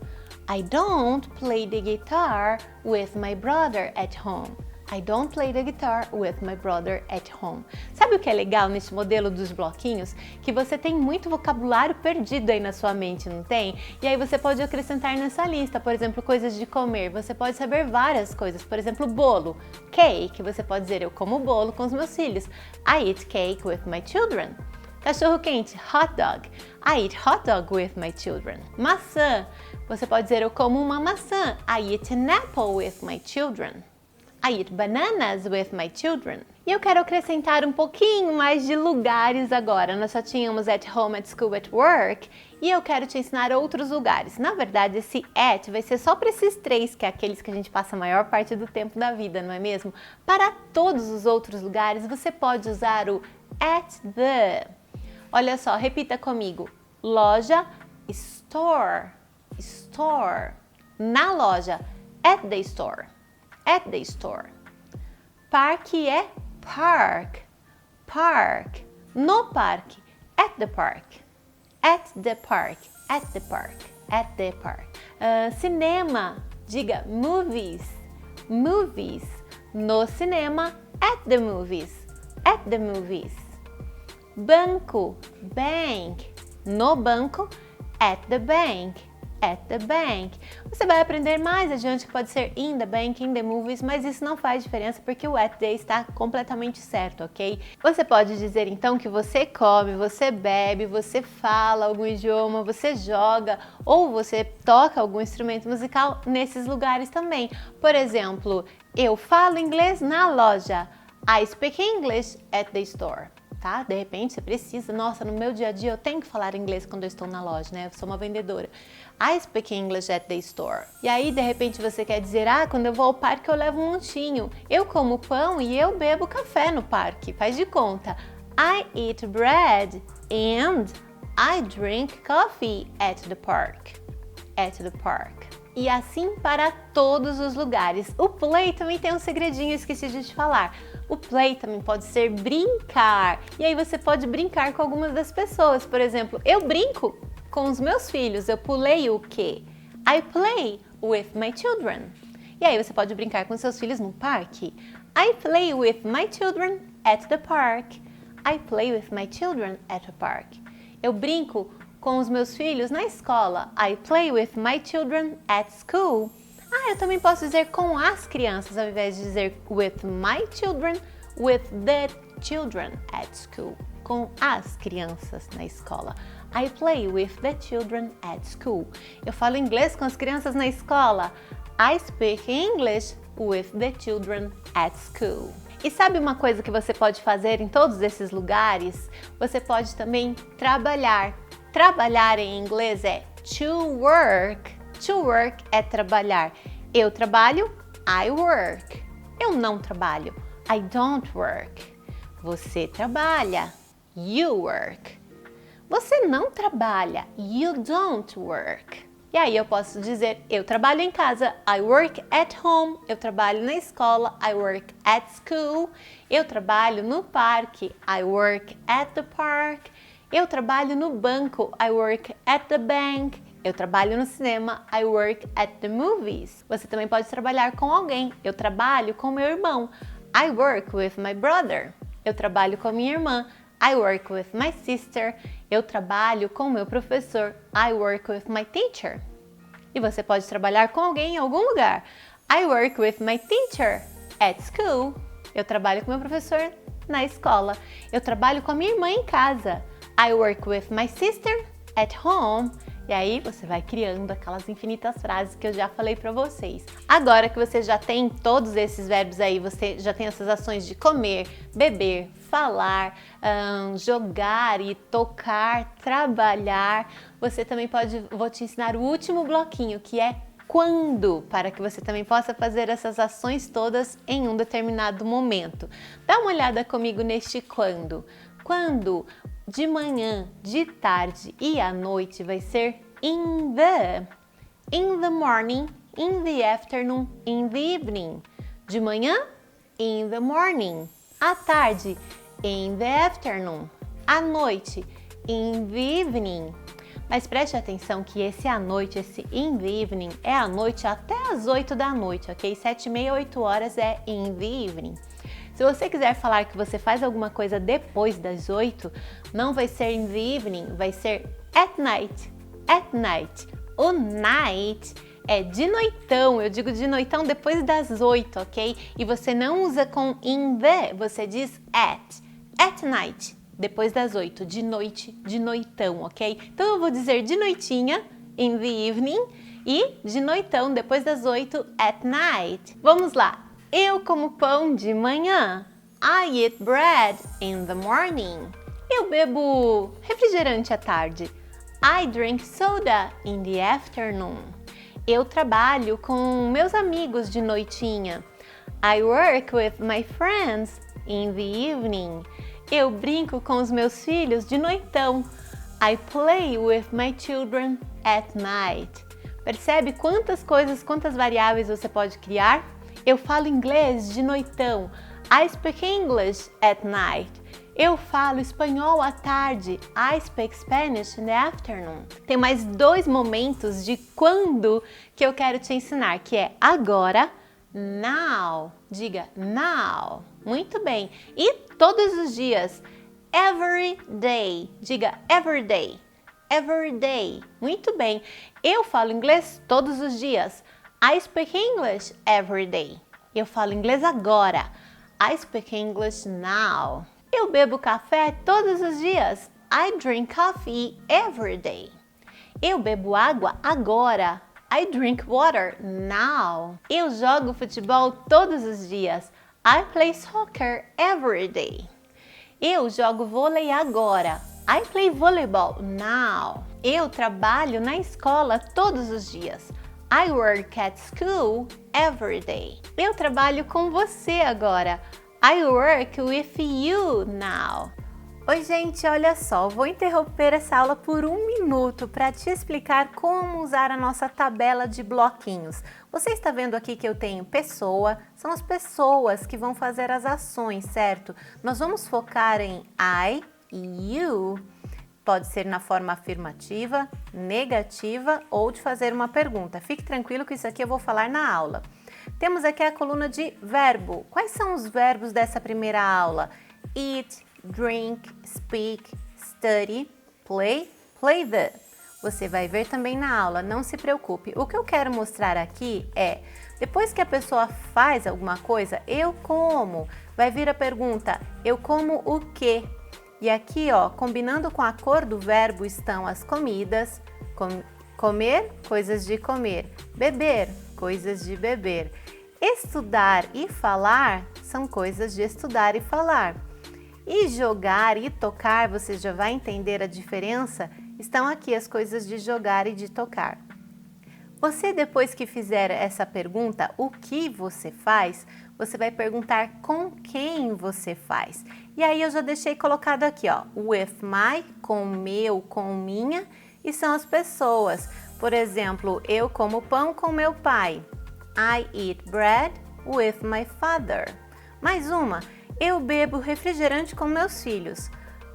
S1: I don't play the guitar with my brother at home. I don't play the guitar with my brother at home. Sabe o que é legal nesse modelo dos bloquinhos? Que você tem muito vocabulário perdido aí na sua mente, não tem? E aí você pode acrescentar nessa lista, por exemplo, coisas de comer. Você pode saber várias coisas, por exemplo, bolo, cake. Você pode dizer, eu como bolo com os meus filhos. I eat cake with my children. Cachorro quente, hot dog. I eat hot dog with my children. Maçã. Você pode dizer, eu como uma maçã. I eat an apple with my children. I eat bananas with my children. E eu quero acrescentar um pouquinho mais de lugares agora. Nós só tínhamos at home, at school, at work. E eu quero te ensinar outros lugares. Na verdade, esse at vai ser só para esses três, que é aqueles que a gente passa a maior parte do tempo da vida, não é mesmo? Para todos os outros lugares, você pode usar o at the. Olha só, repita comigo. Loja, store. Store. Na loja, at the store. At the store. Parque é park. Park. No parque. At the park. At the park. At the park. At the park. Cinema. Diga movies. Movies. No cinema. At the movies. At the movies. Banco. Bank. No banco. At the bank. At the bank. Você vai aprender mais adiante que pode ser in the bank, in the movies, mas isso não faz diferença porque o at the está completamente certo, ok? Você pode dizer então que você come, você bebe, você fala algum idioma, você joga ou você toca algum instrumento musical nesses lugares também. Por exemplo, eu falo inglês na loja. I speak English at the store. Tá? De repente você precisa, nossa, no meu dia a dia eu tenho que falar inglês quando eu estou na loja, né? Eu sou uma vendedora. I speak English at the store. E aí, de repente, você quer dizer, quando eu vou ao parque eu levo um lanchinho. Eu como pão e eu bebo café no parque. Faz de conta. I eat bread and I drink coffee at the park. At the park. E assim para todos os lugares. O play também tem um segredinho, eu esqueci de te falar. O play também pode ser brincar. E aí você pode brincar com algumas das pessoas. Por exemplo, eu brinco com os meus filhos. Eu pulei o quê? I play with my children. E aí você pode brincar com seus filhos no parque. I play with my children at the park. I play with my children at the park. Eu brinco com os meus filhos na escola. I play with my children at school. Eu também posso dizer com as crianças, ao invés de dizer with my children, with the children at school. Com as crianças na escola. I play with the children at school. Eu falo inglês com as crianças na escola. I speak English with the children at school. E sabe uma coisa que você pode fazer em todos esses lugares? Você pode também trabalhar. Trabalhar em inglês é to work. To work é trabalhar. Eu trabalho, I work. Eu não trabalho. I don't work. Você trabalha. You work. Você não trabalha. You don't work. E aí eu posso dizer, eu trabalho em casa. I work at home. Eu trabalho na escola. I work at school. Eu trabalho no parque. I work at the park. Eu trabalho no banco. I work at the bank. Eu trabalho no cinema. I work at the movies. Você também pode trabalhar com alguém. Eu trabalho com meu irmão. I work with my brother. Eu trabalho com a minha irmã. I work with my sister. Eu trabalho com meu professor. I work with my teacher. E você pode trabalhar com alguém em algum lugar. I work with my teacher at school. Eu trabalho com meu professor na escola. Eu trabalho com a minha irmã em casa. I work with my sister at home. E aí você vai criando aquelas infinitas frases que eu já falei para vocês. Agora que você já tem todos esses verbos aí, você já tem essas ações de comer, beber, falar, jogar e tocar, trabalhar, você também vou te ensinar o último bloquinho, que é quando, para que você também possa fazer essas ações todas em um determinado momento. Dá uma olhada comigo neste quando. Quando de manhã, de tarde e à noite vai ser in the morning, in the afternoon, in the evening. De manhã, in the morning. À tarde, in the afternoon. À noite, in the evening. Mas preste atenção que esse à noite, esse in the evening, é à noite até às 8 da noite, ok? 7h30, 8 horas é in the evening. Se você quiser falar que você faz alguma coisa depois das 8, não vai ser in the evening, vai ser at night. At night. O night é de noitão, eu digo de noitão depois das 8, ok? E você não usa com in the, você diz at. At night, depois das 8, de noite, de noitão, ok? Então eu vou dizer de noitinha, in the evening, e de noitão, depois das 8, at night. Vamos lá. Eu como pão de manhã. I eat bread in the morning. Eu bebo refrigerante à tarde. I drink soda in the afternoon. Eu trabalho com meus amigos de noitinha. I work with my friends in the evening. Eu brinco com os meus filhos de noitão. I play with my children at night. Percebe quantas coisas, quantas variáveis você pode criar? Eu falo inglês de noitão. I speak English at night. Eu falo espanhol à tarde. I speak Spanish in the afternoon. Tem mais 2 momentos de quando que eu quero te ensinar, que é agora, now. Diga now. Muito bem. E todos os dias, every day. Diga every day. Every day. Muito bem. Eu falo inglês todos os dias. I speak English every day. Eu falo inglês agora. I speak English now. Eu bebo café todos os dias. I drink coffee every day. Eu bebo água agora. I drink water now. Eu jogo futebol todos os dias. I play soccer every day. Eu jogo vôlei agora. I play volleyball now. Eu trabalho na escola todos os dias. I work at school every day. Eu trabalho com você agora. I work with you now. Oi, gente, olha só, vou interromper essa aula por 1 minuto para te explicar como usar a nossa tabela de bloquinhos. Você está vendo aqui que eu tenho pessoa, são as pessoas que vão fazer as ações, certo? Nós vamos focar em I e you. Pode ser na forma afirmativa, negativa ou de fazer uma pergunta. Fique tranquilo que isso aqui eu vou falar na aula. Temos aqui a coluna de verbo. Quais são os verbos dessa primeira aula? Eat, drink, speak, study, play, play the. Você vai ver também na aula, não se preocupe. O que eu quero mostrar aqui é, depois que a pessoa faz alguma coisa, eu como. Vai vir a pergunta, eu como o quê? E aqui, ó, combinando com a cor do verbo estão as comidas, comer, coisas de comer, beber, coisas de beber. Estudar e falar são coisas de estudar e falar. E jogar e tocar, você já vai entender a diferença, estão aqui as coisas de jogar e de tocar. Você, depois que fizer essa pergunta, o que você faz, você vai perguntar com quem você faz. E aí eu já deixei colocado aqui, ó, with my, com meu, com minha, e são as pessoas. Por exemplo, eu como pão com meu pai. I eat bread with my father. Mais uma, eu bebo refrigerante com meus filhos.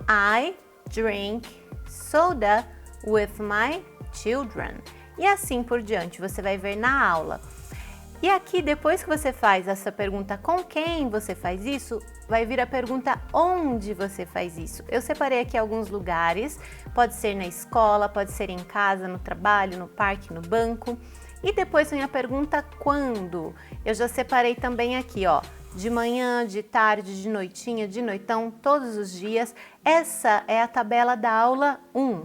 S1: I drink soda with my children. E assim por diante, você vai ver na aula. E aqui, depois que você faz essa pergunta com quem você faz isso, vai vir a pergunta onde você faz isso. Eu separei aqui alguns lugares, pode ser na escola, pode ser em casa, no trabalho, no parque, no banco. E depois vem a pergunta quando. Eu já separei também aqui, ó, de manhã, de tarde, de noitinha, de noitão, todos os dias. Essa é a tabela da aula 1.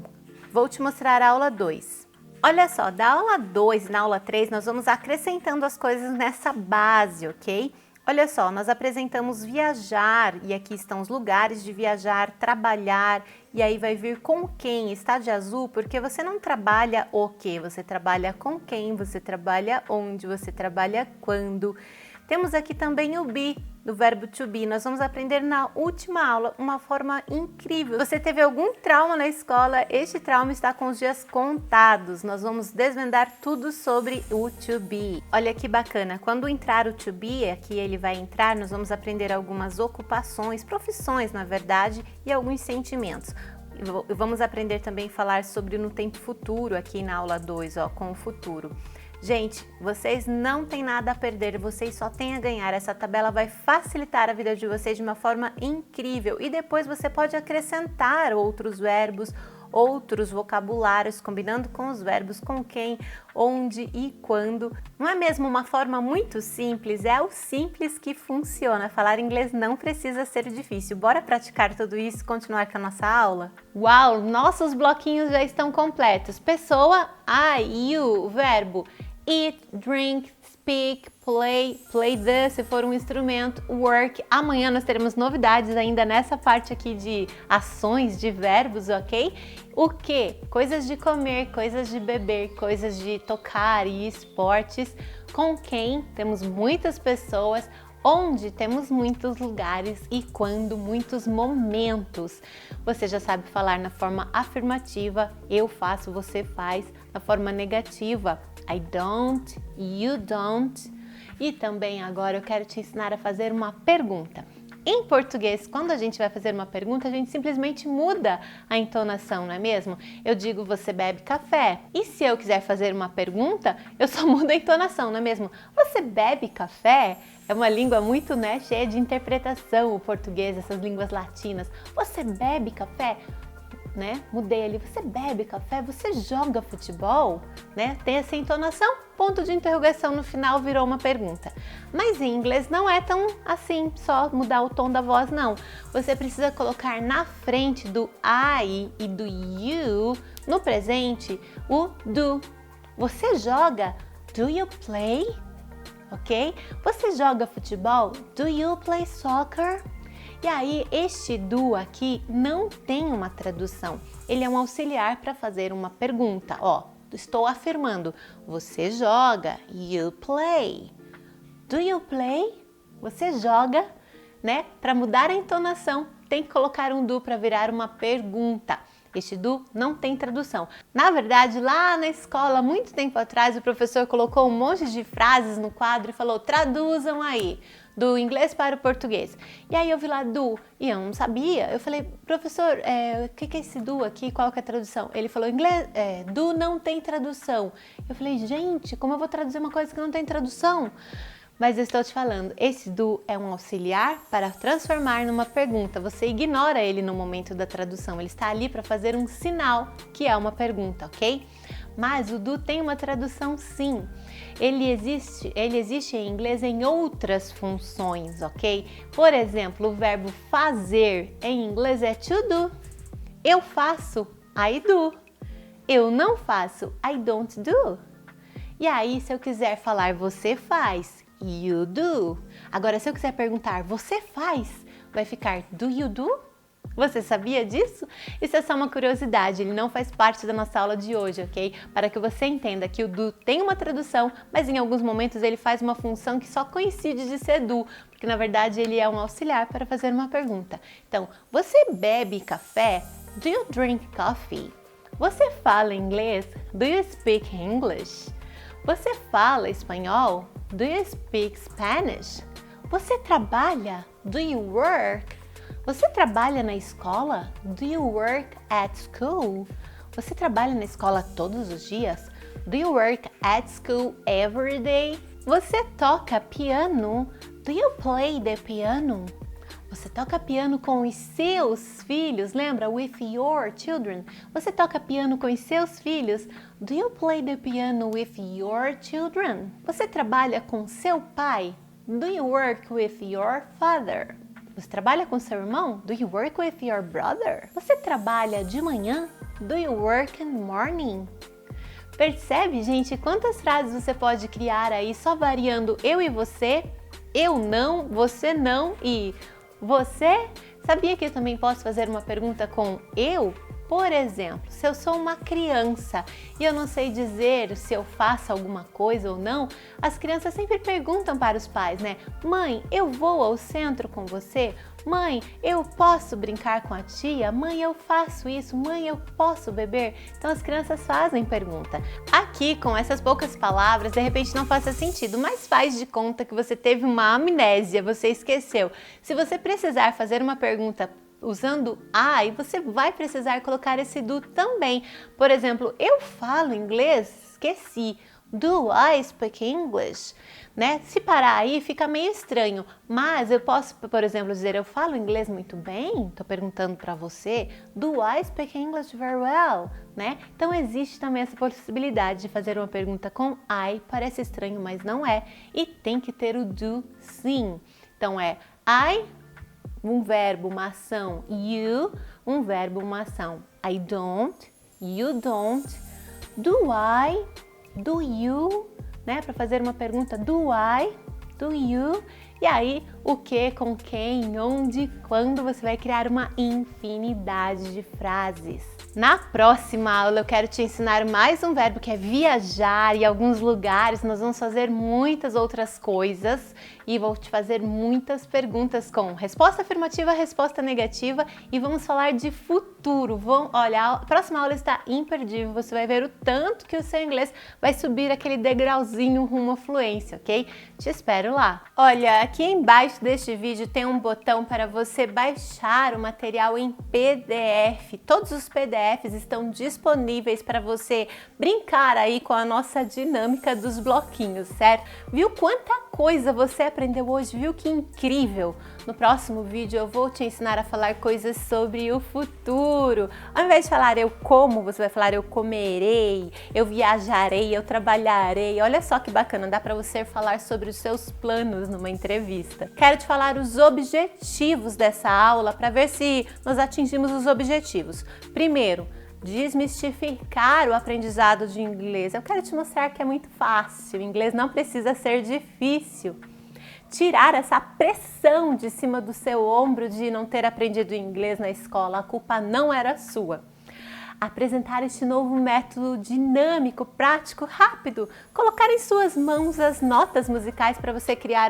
S1: Vou te mostrar a aula 2. Olha só, da aula 2 e na aula 3 nós vamos acrescentando as coisas nessa base, ok? Olha só, nós apresentamos viajar e aqui estão os lugares de viajar, trabalhar e aí vai vir com quem, está de azul porque você não trabalha o quê, você trabalha com quem, você trabalha onde, você trabalha quando. Temos aqui também o be, do verbo to be. Nós vamos aprender na última aula uma forma incrível. Você teve algum trauma na escola? Este trauma está com os dias contados. Nós vamos desvendar tudo sobre o to be. Olha que bacana. Quando entrar o to be, aqui ele vai entrar, nós vamos aprender algumas ocupações, profissões, na verdade, e alguns sentimentos. Vamos aprender também a falar sobre no tempo futuro aqui na aula 2, ó, com o futuro. Gente, vocês não têm nada a perder, vocês só têm a ganhar. Essa tabela vai facilitar a vida de vocês de uma forma incrível. E depois você pode acrescentar outros verbos, outros vocabulários, combinando com os verbos com quem, onde e quando. Não é mesmo uma forma muito simples? É o simples que funciona. Falar inglês não precisa ser difícil. Bora praticar tudo isso e continuar com a nossa aula? Uau, nossos bloquinhos já estão completos. Pessoa, I, you, verbo. Eat, drink, speak, play the, se for um instrumento, work. Amanhã nós teremos novidades ainda nessa parte aqui de ações, de verbos, ok? O que? Coisas de comer, coisas de beber, coisas de tocar e esportes. Com quem? Temos muitas pessoas. Onde temos muitos lugares e quando muitos momentos. Você já sabe falar na forma afirmativa, eu faço, você faz, na forma negativa, I don't, you don't. E também agora eu quero te ensinar a fazer uma pergunta. Em português, quando a gente vai fazer uma pergunta, a gente simplesmente muda a entonação, não é mesmo? Eu digo, você bebe café? E se eu quiser fazer uma pergunta, eu só mudo a entonação, não é mesmo? Você bebe café? É uma língua muito, né, cheia de interpretação, o português, essas línguas latinas. Você bebe café? Né? Mudei ali, você bebe café? Você joga futebol? Né? Tem essa entonação, ponto de interrogação no final virou uma pergunta. Mas em inglês não é tão assim, só mudar o tom da voz, não. Você precisa colocar na frente do I e do you, no presente, o do. Você joga? Do you play? Ok? Você joga futebol? Do you play soccer? E aí, este do aqui não tem uma tradução. Ele é um auxiliar para fazer uma pergunta. Ó, estou afirmando. Você joga? You play. Do you play? Você joga? Né? Para mudar a entonação, tem que colocar um do para virar uma pergunta. Este do não tem tradução. Na verdade, lá na escola, muito tempo atrás, o professor colocou um monte de frases no quadro e falou, traduzam aí, do inglês para o português. E aí eu vi lá do, e eu não sabia. Eu falei, professor, o que é esse do aqui? Qual que é a tradução? Ele falou, inglês, do não tem tradução. Eu falei, gente, como eu vou traduzir uma coisa que não tem tradução? Mas eu estou te falando, esse do é um auxiliar para transformar numa pergunta. Você ignora ele no momento da tradução, ele está ali para fazer um sinal, que é uma pergunta, ok? Mas o do tem uma tradução sim. Ele existe em inglês em outras funções, ok? Por exemplo, o verbo fazer em inglês é to do. Eu faço, I do. Eu não faço, I don't do. E aí, se eu quiser falar você faz, you do. Agora, se eu quiser perguntar você faz, vai ficar do you do? Você sabia disso? Isso é só uma curiosidade, ele não faz parte da nossa aula de hoje, ok? Para que você entenda que o do tem uma tradução, mas em alguns momentos ele faz uma função que só coincide de ser do, porque na verdade ele é um auxiliar para fazer uma pergunta. Então, você bebe café? Do you drink coffee? Você fala inglês? Do you speak English? Você fala espanhol? Do you speak Spanish? Você trabalha? Do you work? Você trabalha na escola? Do you work at school? Você trabalha na escola todos os dias? Do you work at school every day? Você toca piano? Do you play the piano? Você toca piano com os seus filhos? Lembra? With your children. Você toca piano com os seus filhos? Do you play the piano with your children? Você trabalha com seu pai? Do you work with your father? Você trabalha com seu irmão? Do you work with your brother? Você trabalha de manhã? Do you work in the morning? Percebe, gente, quantas frases você pode criar aí só variando eu e você, eu não, você não e você? Sabia que eu também posso fazer uma pergunta com eu? Por exemplo, se eu sou uma criança e eu não sei dizer se eu faço alguma coisa ou não, as crianças sempre perguntam para os pais, né? Mãe, eu vou ao centro com você? Mãe, eu posso brincar com a tia? Mãe, eu faço isso? Mãe, eu posso beber? Então as crianças fazem pergunta. Aqui, com essas poucas palavras, de repente não faça sentido, mas faz de conta que você teve uma amnésia, você esqueceu. Se você precisar fazer uma pergunta usando I, você vai precisar colocar esse do também. Por exemplo, eu falo inglês? Esqueci. Do I speak English? Né? Se parar aí fica meio estranho, mas eu posso, por exemplo, dizer eu falo inglês muito bem? Estou perguntando para você. Do I speak English very well? Né? Então existe também essa possibilidade de fazer uma pergunta com I, parece estranho, mas não é, e tem que ter o do sim. Então é I, um verbo, uma ação, you, um verbo, uma ação. I don't, you don't, do I, do you, né? Para fazer uma pergunta, do I, do you, e aí o que, com quem, onde, quando, você vai criar uma infinidade de frases. Na próxima aula eu quero te ensinar mais um verbo que é viajar e alguns lugares. Nós vamos fazer muitas outras coisas e vou te fazer muitas perguntas com resposta afirmativa, resposta negativa e vamos falar de futuro. Olha, a próxima aula está imperdível, você vai ver o tanto que o seu inglês vai subir aquele degrauzinho rumo à fluência, ok? Te espero lá. Olha, aqui embaixo deste vídeo tem um botão para você baixar o material em PDF. Todos os PDFs estão disponíveis para você brincar aí com a nossa dinâmica dos bloquinhos, certo? Viu quanta coisa você aprendeu hoje? Viu que incrível? No próximo vídeo eu vou te ensinar a falar coisas sobre o futuro. Ao invés de falar eu como, você vai falar eu comerei, eu viajarei, eu trabalharei. Olha só que bacana, dá para você falar sobre os seus planos numa entrevista. Quero te falar os objetivos dessa aula para ver se nós atingimos os objetivos. Primeiro, desmistificar o aprendizado de inglês. Eu quero te mostrar que é muito fácil, o inglês não precisa ser difícil. Tirar essa pressão de cima do seu ombro de não ter aprendido inglês na escola, a culpa não era sua. Apresentar este novo método dinâmico, prático, rápido. Colocar em suas mãos as notas musicais para você criar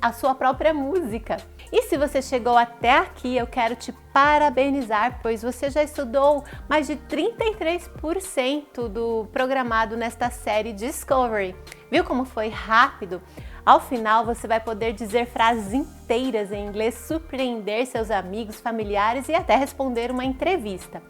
S1: a sua própria música. E se você chegou até aqui, eu quero te parabenizar, pois você já estudou mais de 33% do programado nesta série Discovery. Viu como foi rápido? Ao final, você vai poder dizer frases inteiras em inglês, surpreender seus amigos, familiares e até responder uma entrevista.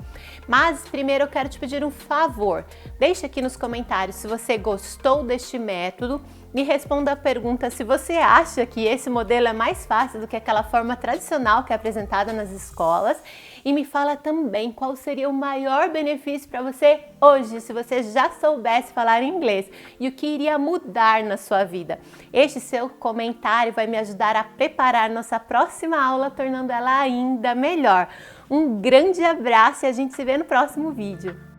S1: Mas primeiro eu quero te pedir um favor. Deixe aqui nos comentários se você gostou deste método. Me responda a pergunta se você acha que esse modelo é mais fácil do que aquela forma tradicional que é apresentada nas escolas. E me fala também qual seria o maior benefício para você hoje, se você já soubesse falar inglês e o que iria mudar na sua vida. Este seu comentário vai me ajudar a preparar nossa próxima aula, tornando ela ainda melhor. Um grande abraço e a gente se vê no próximo vídeo.